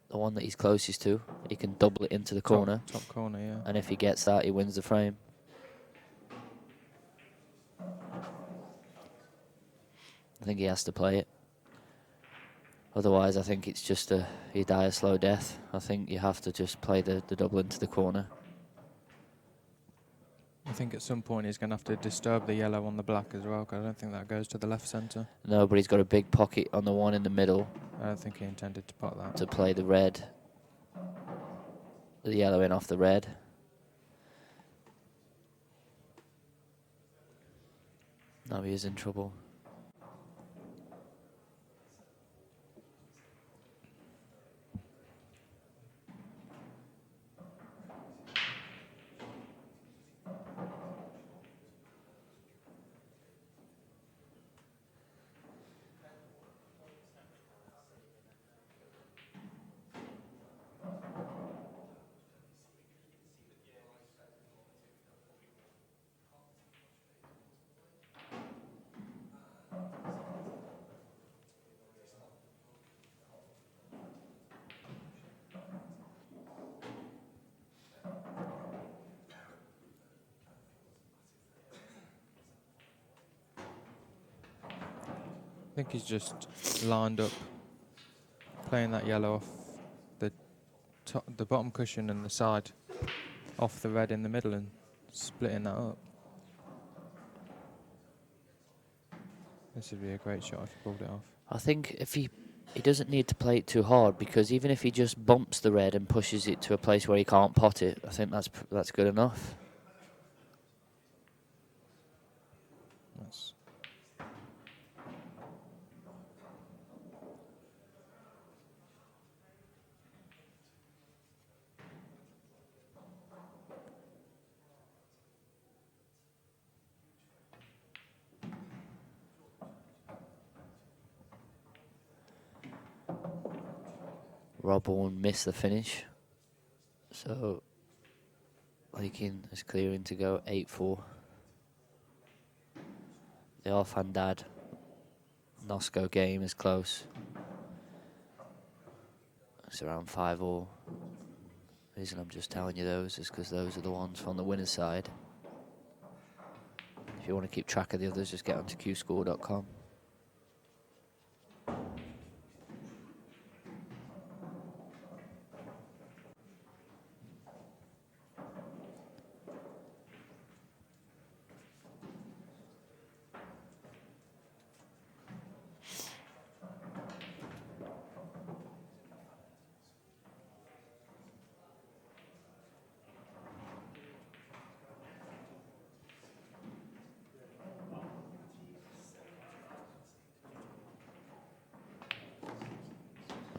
the one that he's closest to. He can double it into the corner, Top corner, yeah. and if he gets that, he wins the frame. I think he has to play it. Otherwise, I think it's just you die a slow death. I think you have to just play the double into the corner. I think at some point he's going to have to disturb the yellow on the black as well, because I don't think that goes to the left centre. No, but he's got a big pocket on the one in the middle I don't think he intended to pot that. to play the red. The yellow in off the red. Now he is in trouble. I think he's just lined up, playing that yellow off the bottom cushion and the side, off the red in the middle, and splitting that up. This would be a great shot if he pulled it off. I think if he doesn't need to play it too hard, because even if he just bumps the red and pushes it to a place where he can't pot it, I think that's good enough. That's Rob Bourne missed the finish, so Lakin is clearing to go 8-4. The off-hand dad Nosco game is close. It's around 5-all. The reason I'm just telling you those is because those are the ones from the winner's side. If you want to keep track of the others, just get onto qscore.com.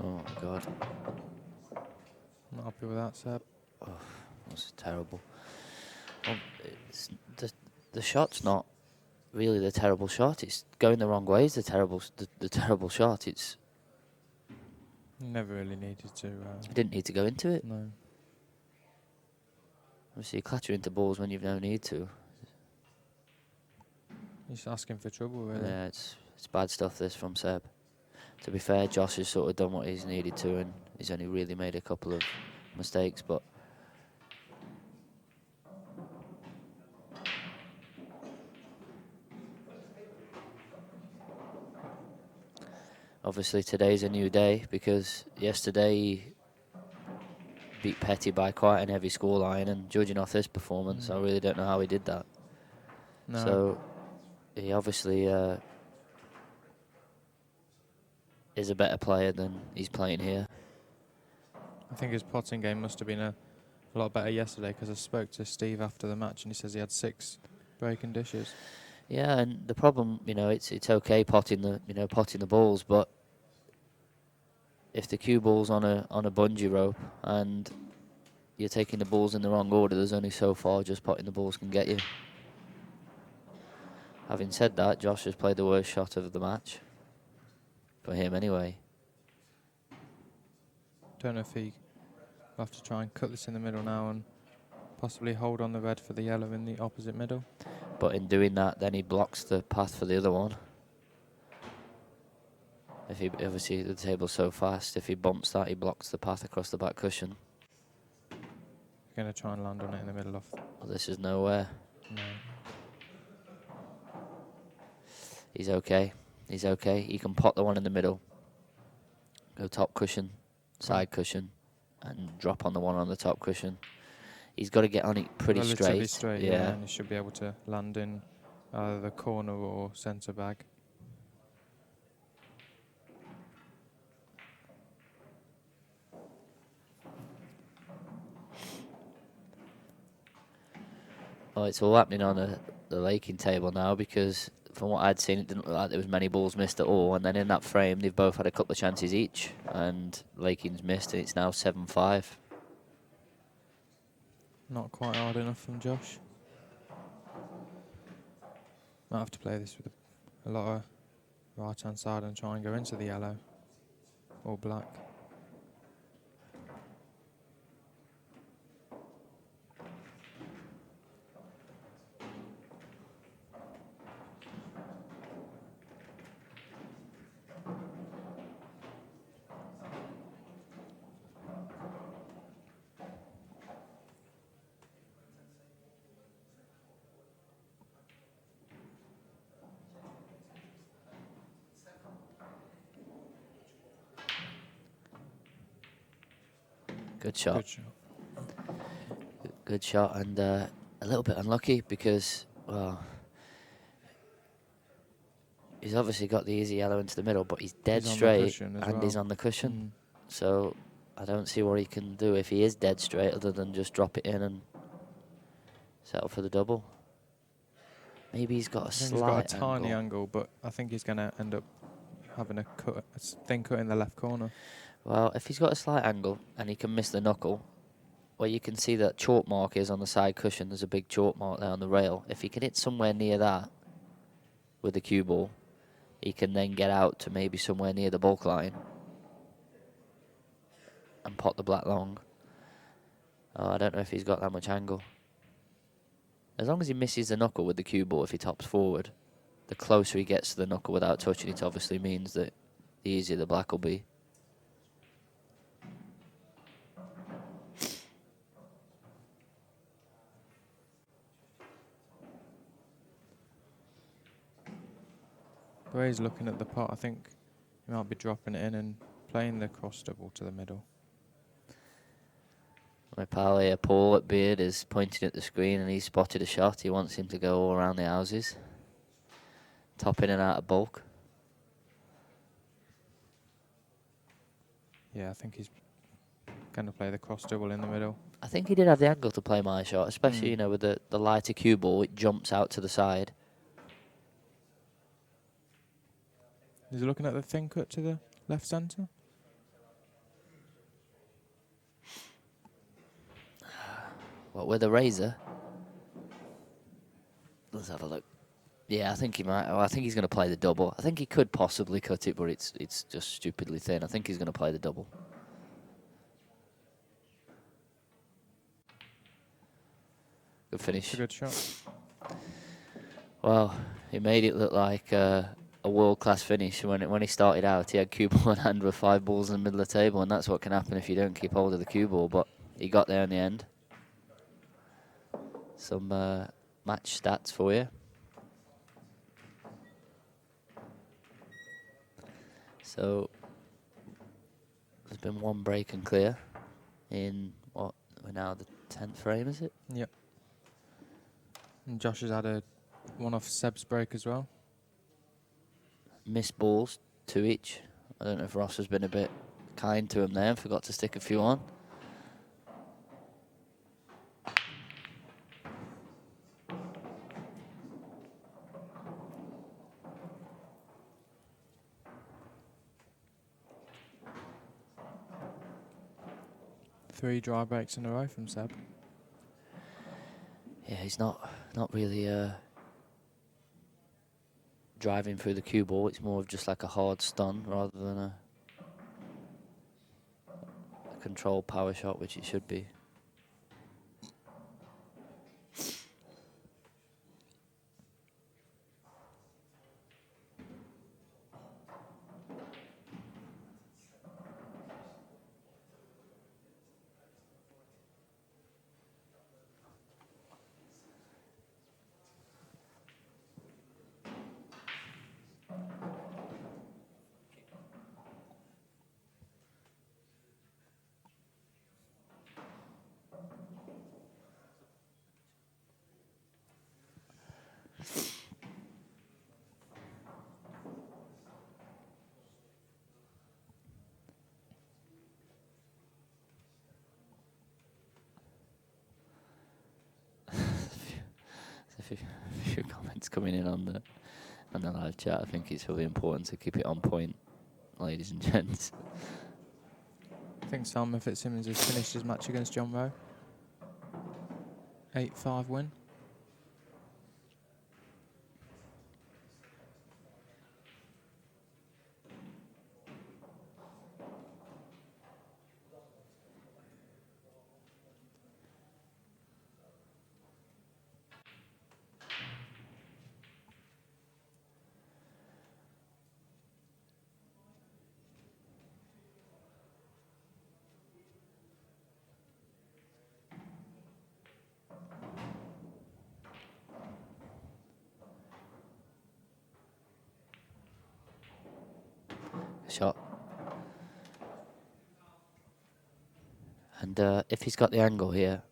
Oh, God. Not happy with that, Seb. Oh, that's terrible. Well, the shot's not really the terrible shot. It's going the wrong way is the terrible shot. It's Never really needed to. you didn't need to go into it. No. Obviously, you clatter into balls when you've no need to. He's asking for trouble, really. Yeah, it's bad stuff, this, from Seb. To be fair, Josh has sort of done what he's needed to, and he's only really made a couple of mistakes, but obviously today's a new day, because yesterday he beat Petty by quite an heavy scoreline, and judging off this performance, I really don't know how he did that. No. So he obviously is a better player than he's playing here. I think his potting game must have been a lot better yesterday, because I spoke to Steve after the match and he says he had 6 breaking dishes. Yeah, and the problem, it's okay potting the balls, but if the cue ball's on a bungee rope and you're taking the balls in the wrong order, there's only so far just potting the balls can get you. Having said that, Josh has played the worst shot of the match. For him, anyway. Don't know if he will have to try and cut this in the middle now and possibly hold on the red for the yellow in the opposite middle. But in doing that, then he blocks the path for the other one. If he, obviously, the table's so fast, if he bumps that, he blocks the path across the back cushion. Going to try and land on it in the middle of. Well, this is nowhere. No. He's okay. He's okay. He can pot the one in the middle. Go top cushion, side cushion, and drop on the one on the top cushion. He's got to get on it pretty Relatively straight. yeah, and he should be able to land in either the corner or centre bag. Oh, it's all happening on the Laking table now, because from what I'd seen, it didn't look like there was many balls missed at all. And then in that frame, they've both had a couple of chances each, and Laking's missed, and it's now 7-5. Not quite hard enough from Josh. Might have to play this with a lot of right-hand side and try and go into the yellow or black. Good shot. Good shot. Good shot, and a little bit unlucky because, well, he's obviously got the easy yellow into the middle, but he's dead He's on the straight, cushion as and well. he's on the cushion. So I don't see what he can do if he is dead straight, other than just drop it in and settle for the double. Maybe he's got a slight He's got a tiny angle, but I think he's going to end up having a thin cut in the left corner. Well, if he's got a slight angle and he can miss the knuckle, well, you can see that chalk mark is on the side cushion. There's a big chalk mark there on the rail. If he can hit somewhere near that with the cue ball, he can then get out to maybe somewhere near the bulk line and pot the black long. Oh, I don't know if he's got that much angle. As long as he misses the knuckle with the cue ball, if he tops forward, the closer he gets to the knuckle without touching it obviously means that the easier the black will be. The way he's looking at the pot, I think he might be dropping it in and playing the cross double to the middle. My pal here, Paul at Beard, is pointing at the screen and he's spotted a shot. He wants him to go all around the houses. Top in and out of bulk. Yeah, I think he's going to play the cross double in the middle. I think he did have the angle to play my shot, especially, you know, with the lighter cue ball, it jumps out to the side. Is he looking at the thin cut to the left centre? What, with a razor? Let's have a look. Yeah, I think he might. Oh, I think he's going to play the double. I think he could possibly cut it, but it's just stupidly thin. I think he's going to play the double. Good finish. It's a good shot. Well, he made it look like a world-class finish. When he started out, he had cue ball in hand with 5 balls in the middle of the table, and that's what can happen if you don't keep hold of the cue ball. But he got there in the end. Some match stats for you. So there's been 1 break and clear in what we're now the 10th frame, is it? Yep. And Josh has had one off Seb's break as well. Missed balls, 2 each. I don't know if Ross has been a bit kind to him there and forgot to stick a few on. Three dry breaks in a row from Seb. Yeah, he's not really driving through the cue ball. It's more of just like a hard stun rather than a controlled power shot, which it should be. A few comments coming in on the live chat. I think it's really important to keep it on point, ladies and gents. I think Salman Fitzsimmons has finished his match against John Rowe. 8-5 win. Shot. And if he's got the angle here,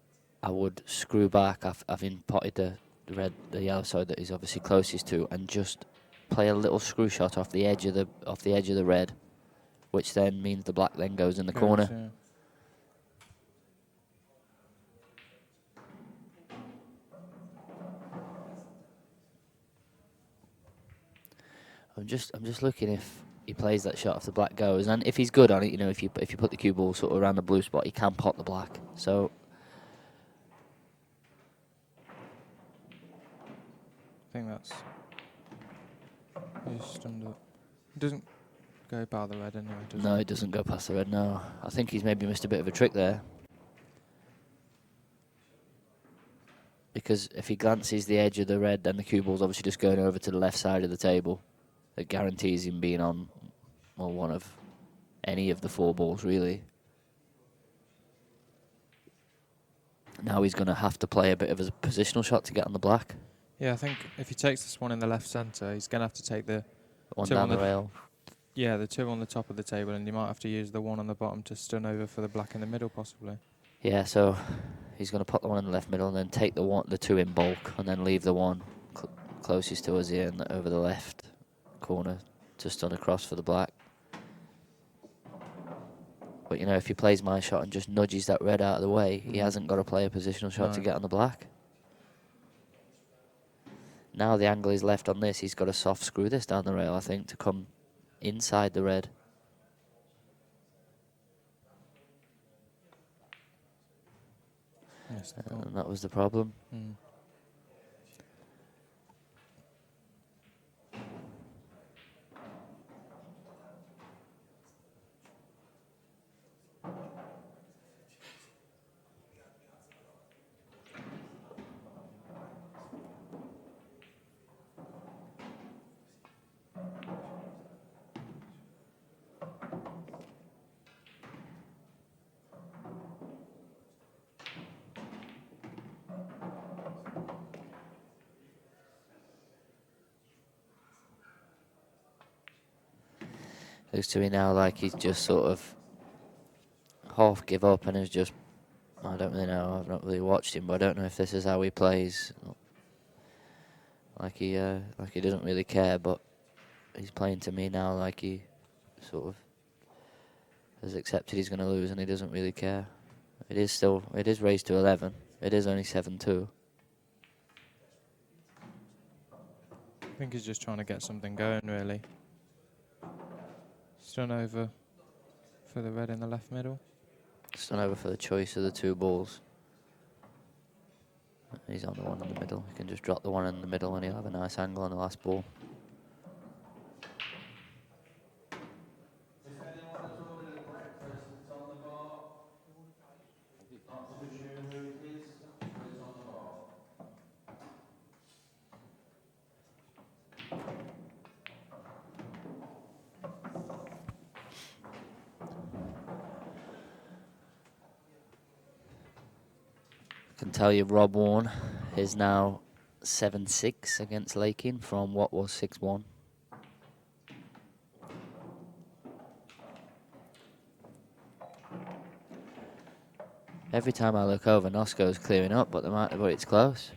I would screw back, having potted the yellow side that he's obviously closest to, and just play a little screw shot off the edge of the red, which then means the black then goes in the corner. Yeah. I'm just looking if he plays that shot off the black goes, and if he's good on it, you know, if you put the cue ball sort of around the blue spot, he can pot the black. So I think that's just under. It doesn't go by the red anyway, does no, it? it doesn't go past the red. No, I think he's maybe missed a bit of a trick there. because if he glances the edge of the red, then the cue ball's obviously just going over to the left side of the table. That guarantees him being on, well, one of any of the 4 balls, really. Now he's going to have to play a bit of a positional shot to get on the black. Yeah, I think if he takes this one in the left centre, he's going to have to take the One 2 down on the rail. Yeah, the 2 on the top of the table, and you might have to use the 1 on the bottom to stun over for the black in the middle, possibly. Yeah, so he's going to put the 1 in the left middle and then take the 2 in bulk and then leave the 1 closest to us here and over the left corner to stun across for the black. But, you know, if he plays my shot and just nudges that red out of the way, he hasn't got to play a positional shot to get on the black. Now the angle is left on this, he's got to soft screw this down the rail, I think, to come inside the red. Yes, and that was the problem. Looks to me now like he's just sort of half give up and is just, I don't really know, I've not really watched him, but I don't know if this is how he plays. Like he doesn't really care, but he's playing to me now like he sort of has accepted he's going to lose and he doesn't really care. It is raised to 11. It is only 7-2. I think he's just trying to get something going, really. Stun over for the red in the left middle. Stun over for the choice of the 2 balls. He's on the 1 in the middle. He can just drop the 1 in the middle and he'll have a nice angle on the last ball. I can tell you Rob Warren is now 7-6 against Lakin from what was 6-1. Every time I look over, Nosco's clearing up, but it's close.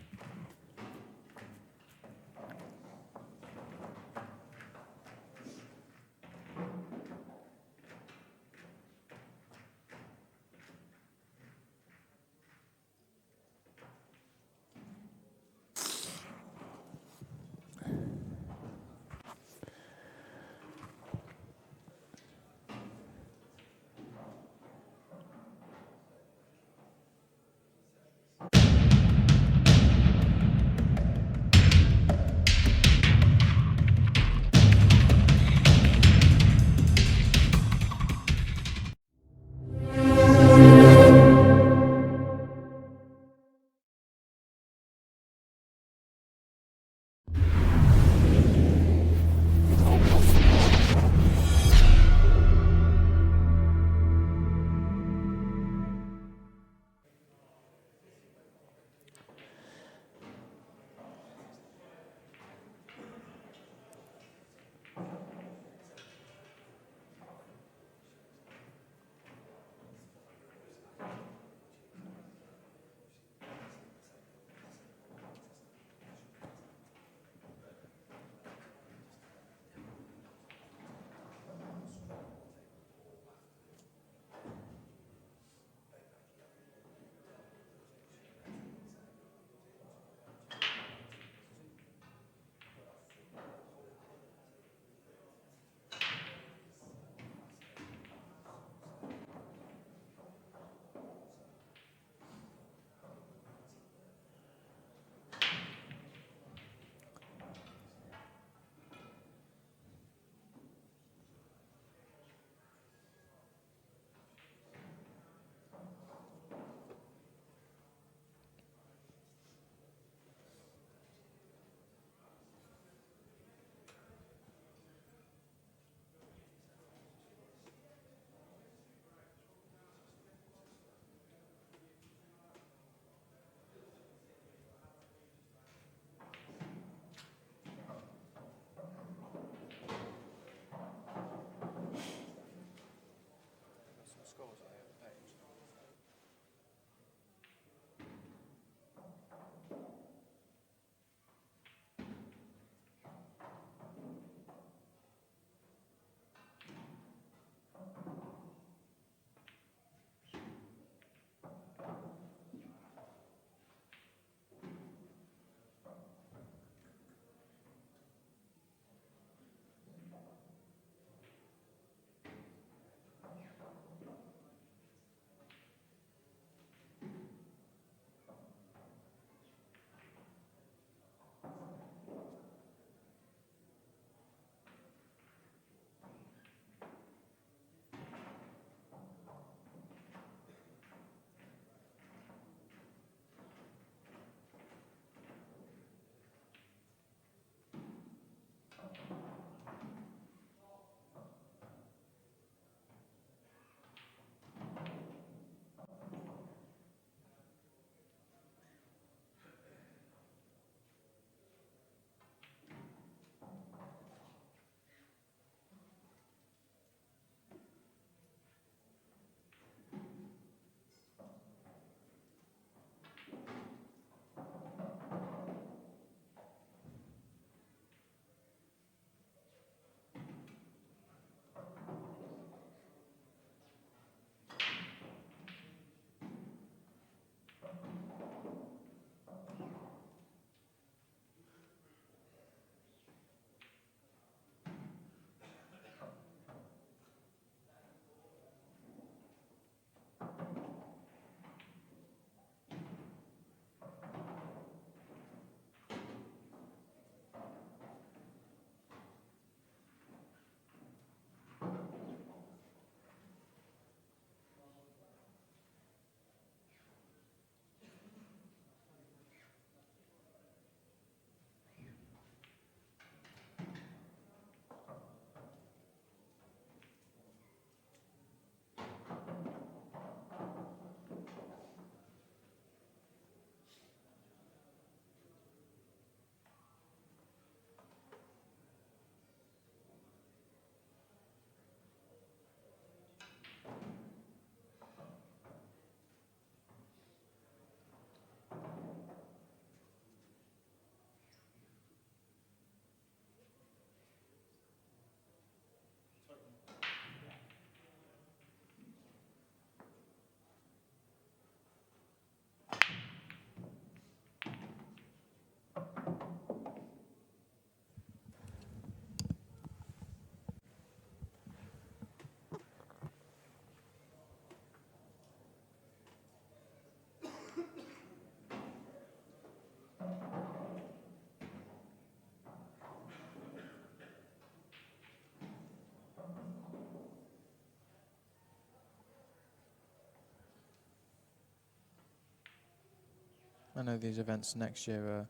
I know these events next year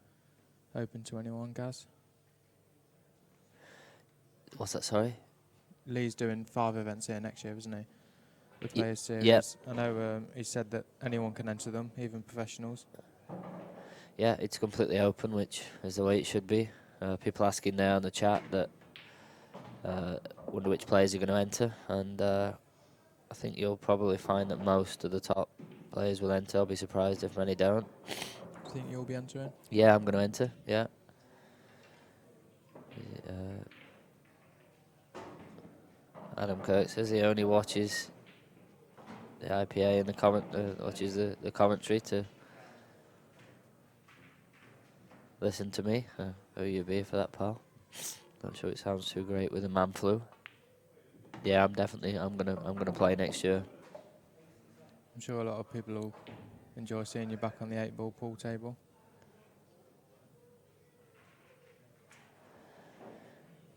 are open to anyone, Gaz. What's that, sorry? Lee's doing 5 events here next year, isn't he? The Ye- Players Series. yep. I know he said that anyone can enter them, even professionals. Yeah, it's completely open, which is the way it should be. People asking now in the chat that wonder which players are going to enter, and I think you'll probably find that most of the top players will enter. I'll be surprised if many don't. Do you think you'll be entering? Yeah, I'm going to enter, yeah. Adam Kirk says he only watches the IPA and watches the commentary to listen to me. Who you be for that, pal? Not sure it sounds too great with the man flu. Yeah, I'm gonna play next year. I'm sure a lot of people will enjoy seeing you back on the 8-ball pool table.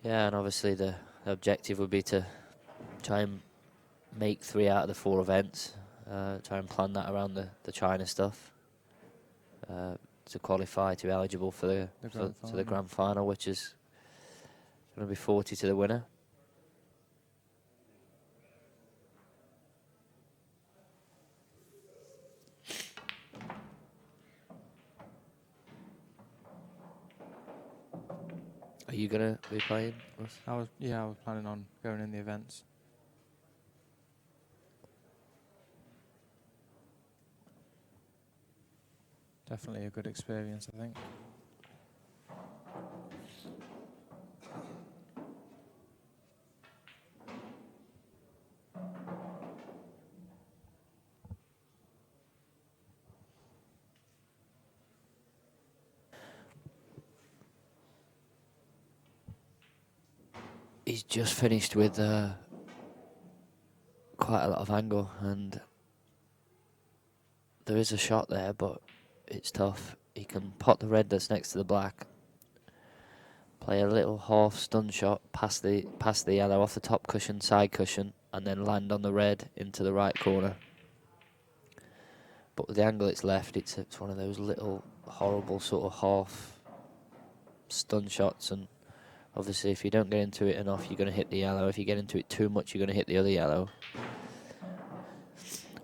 Yeah, and obviously the objective would be to try and make 3 out of the 4 events. Try and plan that around the China stuff. To qualify to be eligible for the grand final, which is going to be 40 to the winner. Are you going to be playing? I was planning on going in the events. Definitely a good experience, I think. He's just finished with quite a lot of angle, and there is a shot there, but it's tough. He can pot the red that's next to the black, play a little half stun shot past the yellow off the top cushion, side cushion, and then land on the red into the right corner. But with the angle it's left, it's one of those little horrible sort of half stun shots, and obviously if you don't get into it enough, you're going to hit the yellow. If you get into it too much, you're going to hit the other yellow.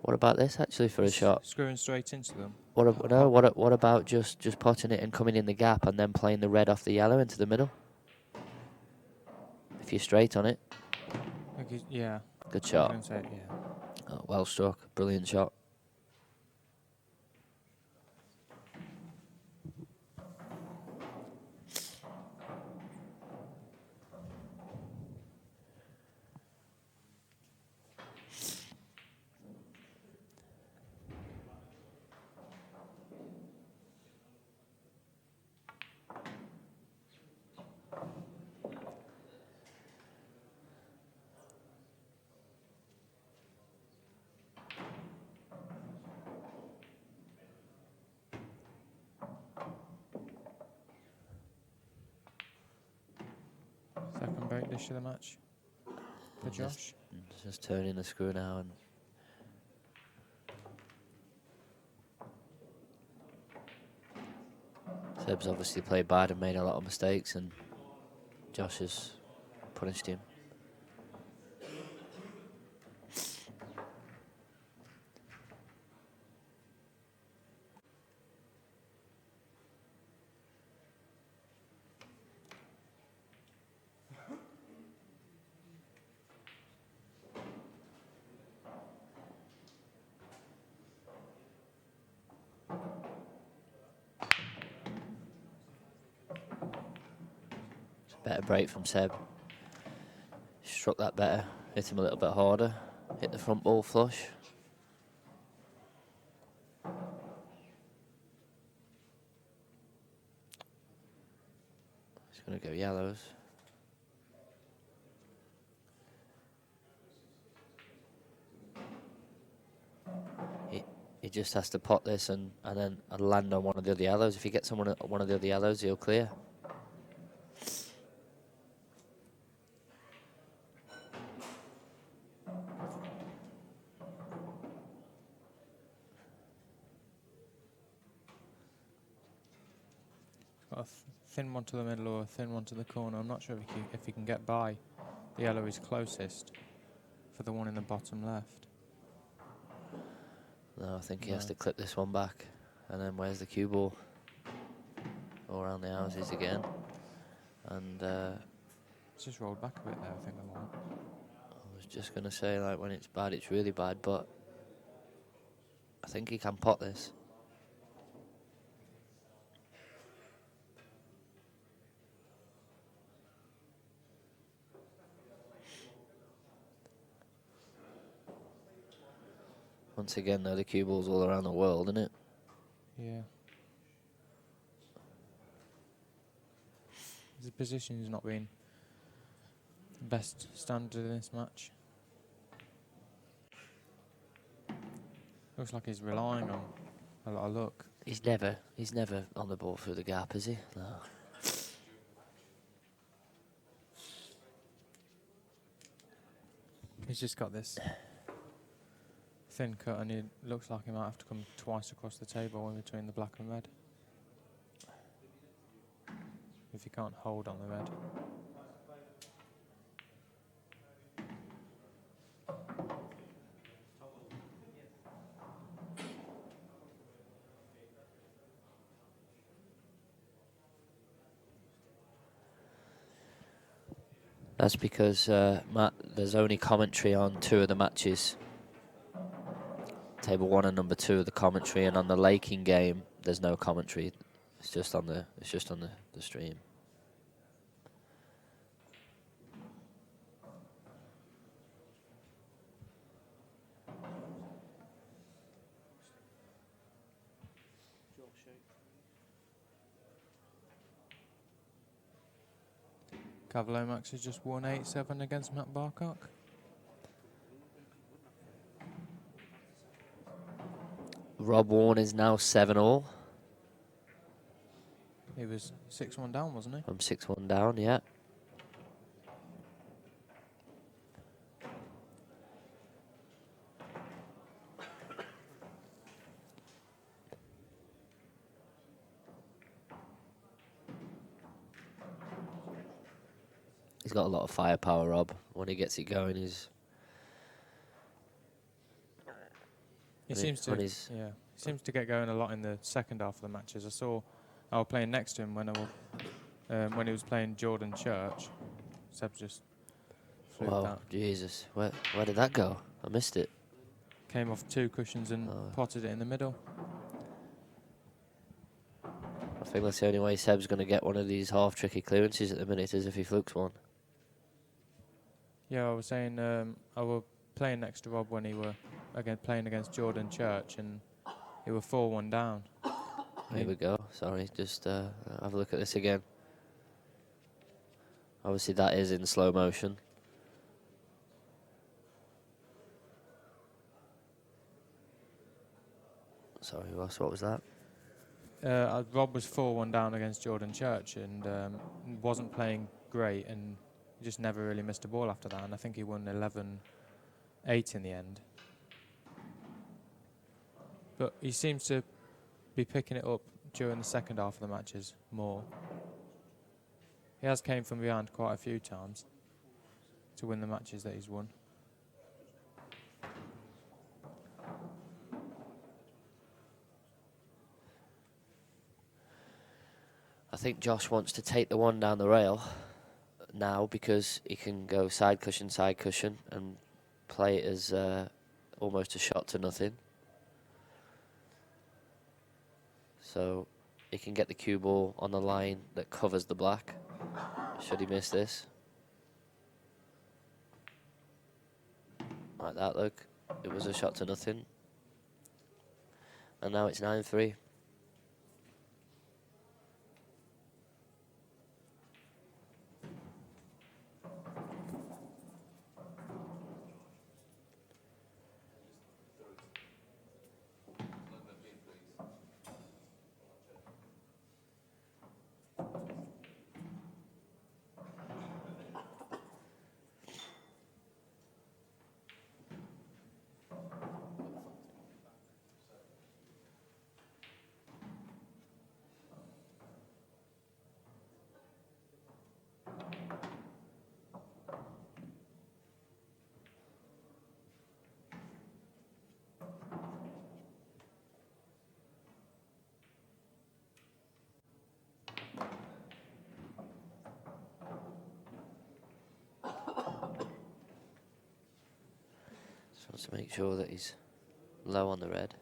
What about this actually for a shot? Screwing straight into them. What about just potting it and coming in the gap and then playing the red off the yellow into the middle? If you're straight on it. Okay, yeah. Good shot. I was gonna say, yeah. Oh, well struck. Brilliant shot. Second break dish of the match for Josh. Just turning the screw now, and Seb's obviously played bad and made a lot of mistakes, and Josh has punished him. Better break from Seb. Struck that better. Hit him a little bit harder. Hit the front ball flush. He's going to go yellows. He just has to pot this and then land on one of the other yellows. If he gets on one of the other yellows, he'll clear. got a thin one to the middle or a thin one to the corner. I'm not sure if he can get by. The yellow is closest for the one in the bottom left. No, I think he No. has to clip this one back. And then where's the cue ball? All around the houses again. And It's just rolled back a bit there, I think, the one. I was just going to say, like, when it's bad, it's really bad, but I think he can pot this. Once again, though, the cue ball's all around the world, isn't it? Yeah. His position's not been the best standard in this match. Looks like he's relying on a lot of luck. He's never on the ball through the gap, is he? No. He's just got this thin cut, and it looks like he might have to come twice across the table in between the black and red. If he can't hold on the red. That's because, Matt, there's only commentary on 2 of the matches. Table 1 and number 2 of the commentary, and on the Laking game, there's no commentary. It's just on the stream. Cavalomax has just won 8-7 against Matt Barcock. Rob Warren is now 7-all. He was 6-1 down, wasn't he? I'm 6-1 down, yeah. He's got a lot of firepower, Rob. When he gets it going, He seems to get going a lot in the second half of the matches. I was playing next to him when he was playing Jordan Church. Seb just flew Wow, that. Jesus. Where did that go? I missed it. Came off 2 cushions and potted it in the middle. I think that's the only way Seb's going to get one of these half-tricky clearances at the minute is if he flukes one. Yeah, I was saying I was playing next to Rob when he were playing against Jordan Church, and he were 4-1 down. Here we go. Sorry, just have a look at this again. Obviously, that is in slow motion. Sorry, Ross, what was that? Rob was 4-1 down against Jordan Church and wasn't playing great, and he just never really missed a ball after that. And I think he won 11-8 in the end. But he seems to be picking it up during the second half of the matches more. He has came from behind quite a few times to win the matches that he's won. I think Josh wants to take the one down the rail now because he can go side cushion, and play it as almost a shot to nothing. So he can get the cue ball on the line that covers the black, should he miss this. Like that, look. It was a shot to nothing. And now it's 9-3. Wants to make sure that he's low on the red.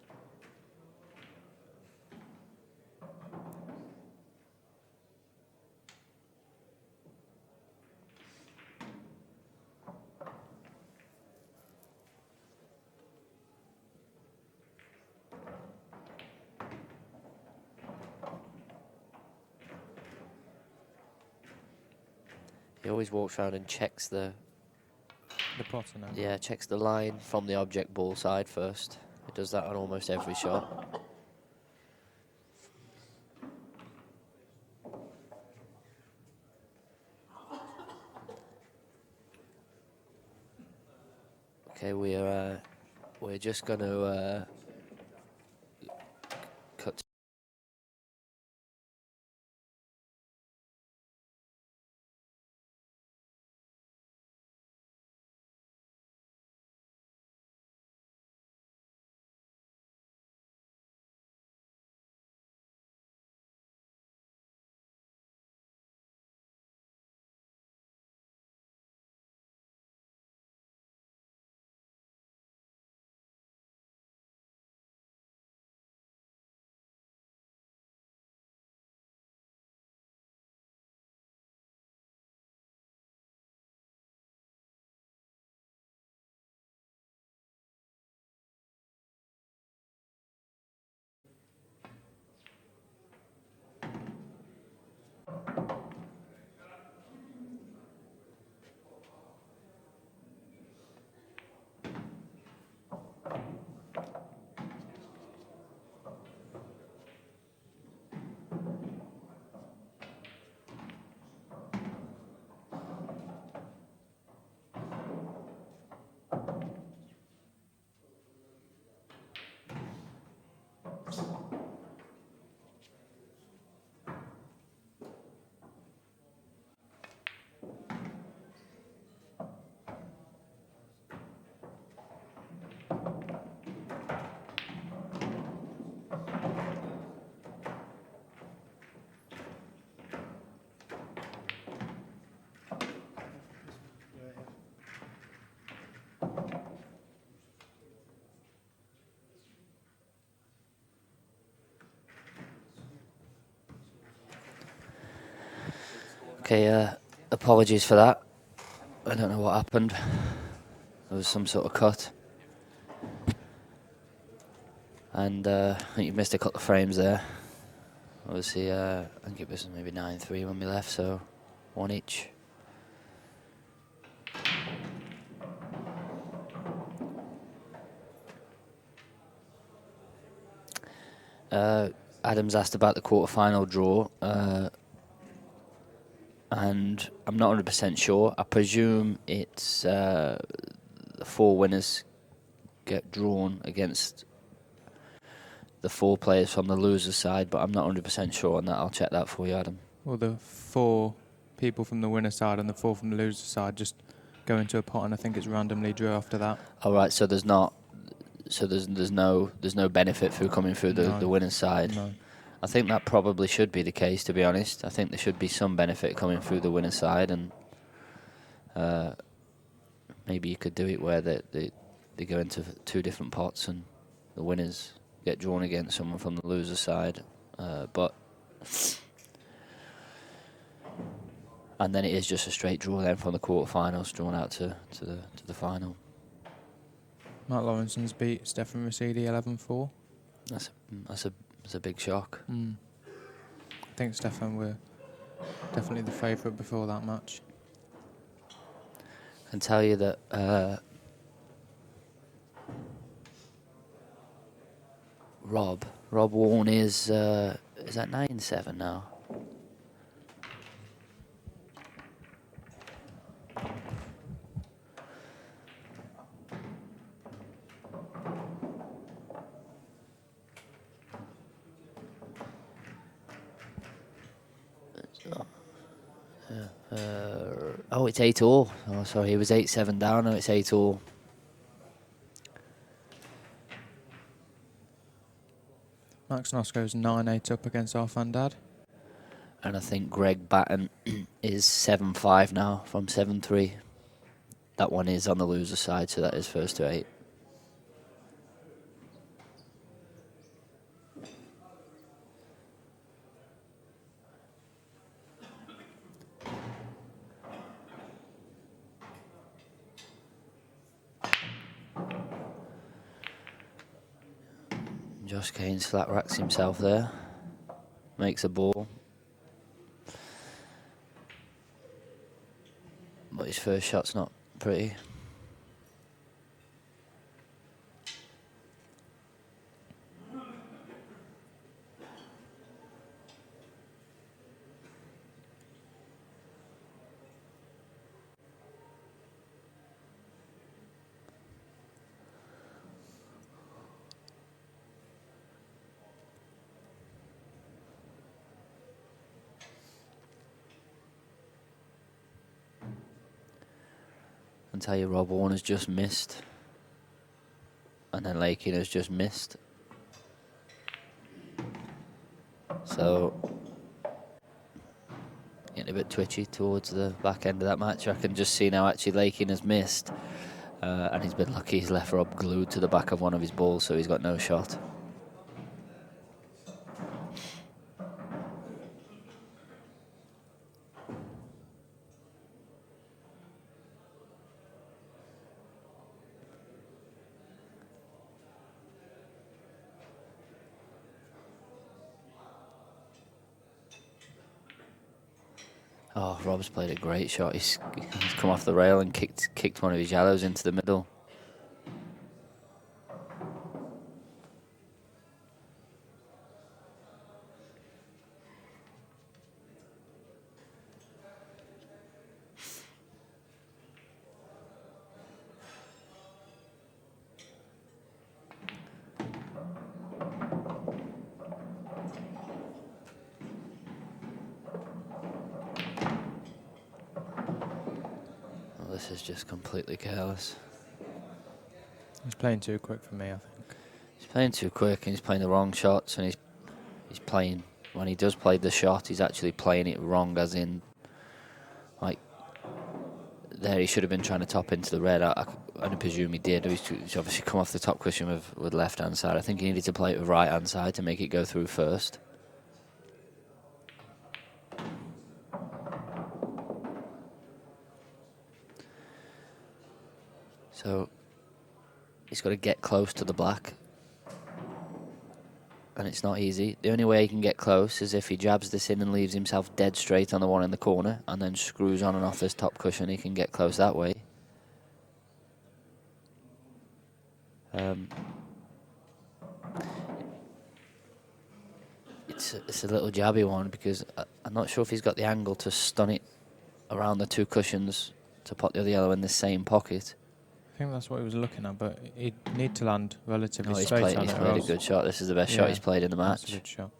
He always walks around and checks the potter now. Yeah, checks the line from the object ball side first. He does that on almost every shot. Okay, we're just going to cut. Okay, apologies for that. I don't know what happened. There was some sort of cut. And I think you missed a couple of frames there. Obviously, I think it was maybe 9-3 when we left, so one each. Adam's asked about the quarter-final draw, and I'm not 100% sure. I presume it's the 4 winners get drawn against the 4 players from the loser's side, but I'm not 100% sure on that. I'll check that for you, Adam. Well, the 4 people from the winner side and the 4 from the loser side just go into a pot, and I think it's randomly drew after that. All right, so there's not, so there's no benefit through coming through the winner's side. No. I think that probably should be the case, to be honest. I think there should be some benefit coming through the winner's side, and maybe you could do it where they go into 2 different pots and the winners get drawn against someone from the loser's side, and then it is just a straight draw then from the quarterfinals drawn out to the final. Matt Lawrenson's beat Stefan Rosidi 11-4. That's a big shock. I think Stefan were definitely the favourite before that match. I can tell you that Rob Warne is that 9-7 now? Oh, it's 8-all. Oh, sorry, he was 8-7 down. No, it's 8-all. Max Nosko's 9-8 up against Arfandad. And I think Greg Batten is 7-5 now from 7-3. That one is on the loser side, so that is first to 8. Josh Kane flat racks himself there. Makes a ball. But his first shot's not pretty. I tell you, Rob Warner's just missed. And then Lakin has just missed. So, getting a bit twitchy towards the back end of that match. I can just see now actually Lakin has missed. And he's been lucky he's left Rob glued to the back of one of his balls, so he's got no shot. Oh, Rob's played a great shot. He's come off the rail and kicked one of his yellows into the middle. Well, this is just completely careless. He's playing too quick for me, I think. He's playing too quick and he's playing the wrong shots, and he's playing, when he does play the shot, he's actually playing it wrong, as in, like, there he should have been trying to top into the red. I presume he did. He's obviously come off the top cushion with left hand side. I think he needed to play it with right hand side to make it go through first. So he's got to get close to the black, and it's not easy. The only way he can get close is if he jabs this in and leaves himself dead straight on the one in the corner and then screws on and off this top cushion. He can get close that way. It's a little jabby one because I'm not sure if he's got the angle to stun it around the two cushions to put the other yellow in the same pocket. I think that's what he was looking at, but he'd need to land relatively He's straight on played it. a good shot. This is the best shot he's played in the match. That's a good shot.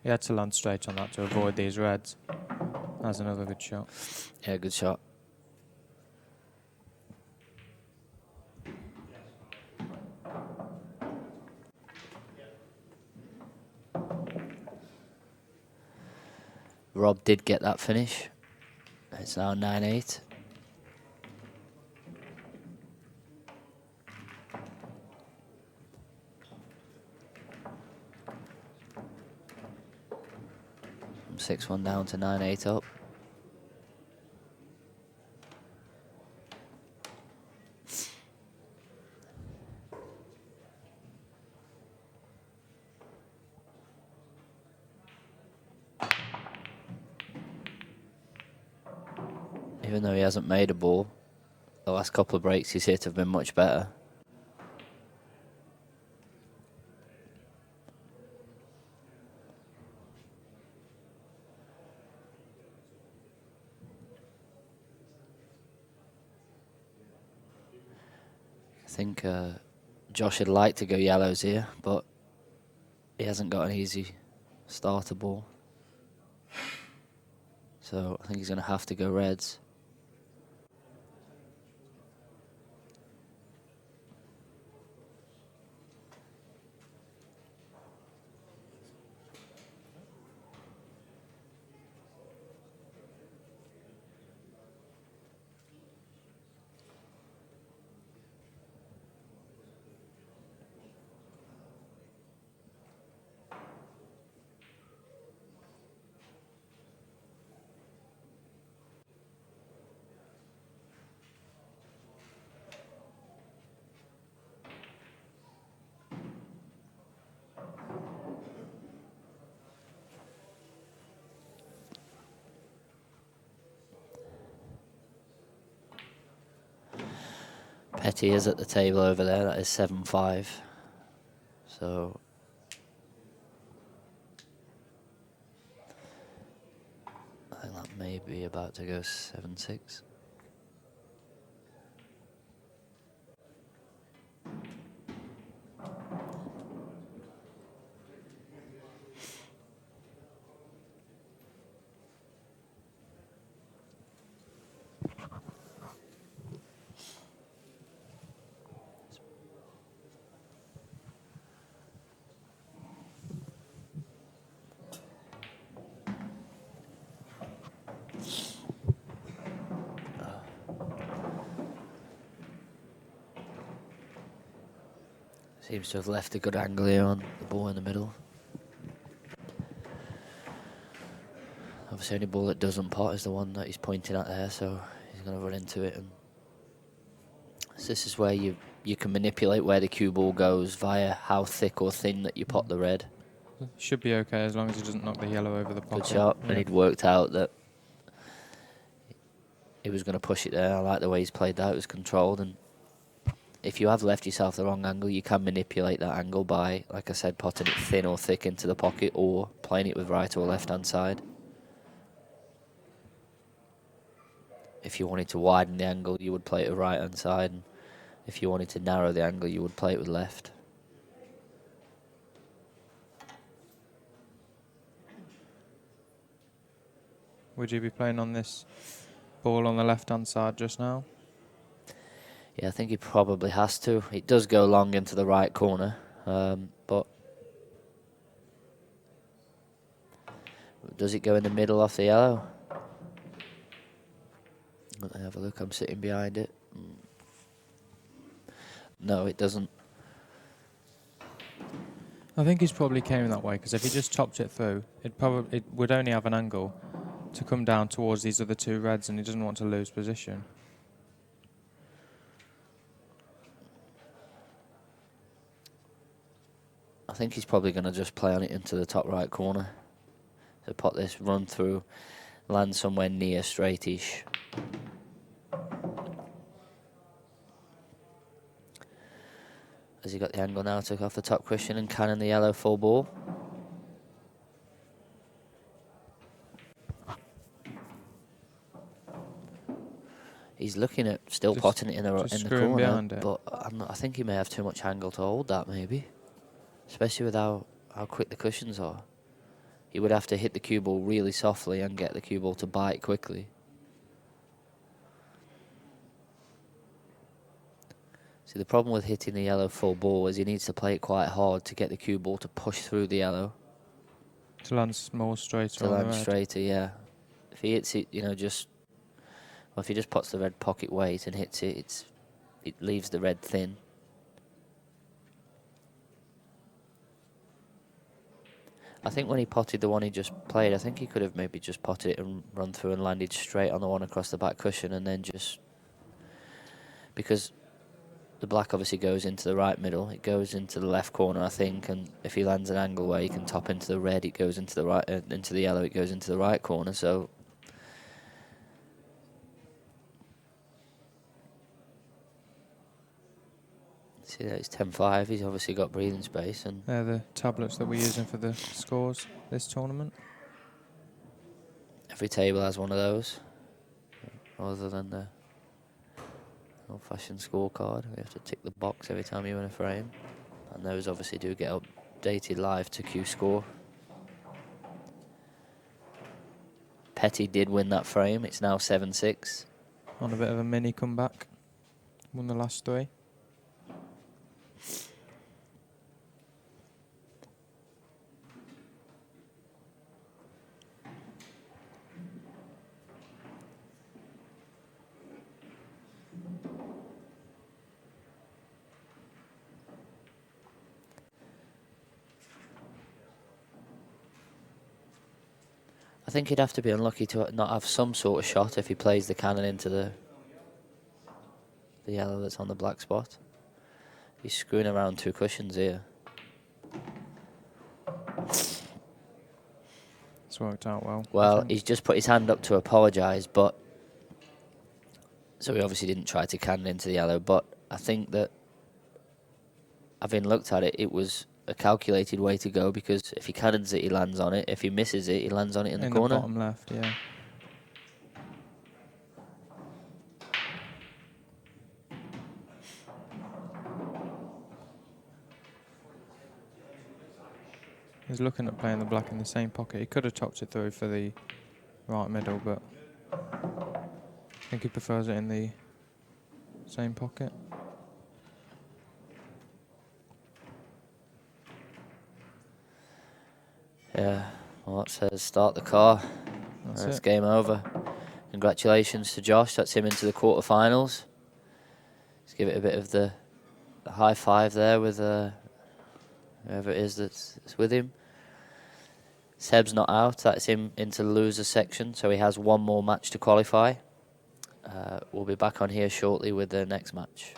He had to land straight on that to avoid these reds. That's another good shot. Yeah, good shot. Rob did get that finish. It's now 9-8. From 6-1 down to 9-8 up. Even though he hasn't made a ball, the last couple of breaks he's hit have been much better. I think Josh would like to go yellows here, but he hasn't got an easy starter ball. So I think he's going to have to go reds. Petty is at the table over there. That is 7-5. So I think that may be about to go 7-6. Seems to have left a good angle here on the ball in the middle. Obviously, any ball that doesn't pot is the one that he's pointing at there, so he's going to run into it. And so this is where you can manipulate where the cue ball goes via how thick or thin that you pot the red. Should be okay as long as he doesn't knock the yellow over the pocket. Good shot, Yeah. and he'd worked out that he was going to push it there. I like the way he's played that. It was controlled, and if you have left yourself the wrong angle, you can manipulate that angle by, like I said, potting it thin or thick into the pocket, or playing it with right or left-hand side. If you wanted to widen the angle, you would play it with right-hand side, and if you wanted to narrow the angle, you would play it with left. Would you be playing on this ball on the left-hand side just now? Yeah, I think he probably has to. It does go long into the right corner, but does it go in the middle off the yellow? Let me have a look. I'm sitting behind it. No, it doesn't. I think he's probably came that way because if he just topped it through, it would only have an angle to come down towards these other two reds, and he doesn't want to lose position. I think he's probably going to just play on it into the top right corner. So pot this, run through, land somewhere near straightish. Has he got the angle now? Took off the top cushion and cannon the yellow full ball. He's looking at still Just- potting it in the screwing corner, behind it. but I think he may have too much angle to hold that, maybe. Especially with how quick the cushions are. He would have to hit the cue ball really softly and get the cue ball to bite quickly. See, the problem with hitting the yellow full ball is he needs to play it quite hard to get the cue ball to push through the yellow. To land more straighter To on the land red. straighter, yeah. If he hits it, well, if he just pots the red pocket weight and hits it, it leaves the red thin. I think when he potted the one he just played, I think he could have maybe just potted it and run through and landed straight on the one across the back cushion, and then just, because the black obviously goes into the right middle, it goes into the left corner, I think, and if he lands an angle where he can top into the red, it goes into the right, into the yellow, it goes into the right corner. So see that it's 10-5. He's obviously got breathing space, and They're the tablets that we're using for the scores this tournament. every table has one of those, other than the old-fashioned scorecard. We have to tick the box every time you win a frame, and those obviously do get updated live to Q score. Petty did win that frame. It's now 7-6. On a bit of a mini comeback. Won the last three. I think he'd have to be unlucky to not have some sort of shot if he plays the cannon into the yellow that's on the black spot. He's screwing around two cushions here. It's worked out well. Well, he's just put his hand up to apologise, but so he obviously didn't try to cannon into the yellow, but I think that, having looked at it, it was a calculated way to go, because if he cannons it, he lands on it. If he misses it, he lands on it in the corner. The bottom left, yeah. He's looking at playing the black in the same pocket. He could have chopped it through for the right middle, but I think he prefers it in the same pocket. Yeah, well, that says start the car. That's it. Game over. Congratulations to Josh. That's him into the quarterfinals. Let's give it a bit of the high five there with whoever it is that's with him. Seb's not out. That's him into the loser section, so he has one more match to qualify. We'll be back on here shortly with the next match.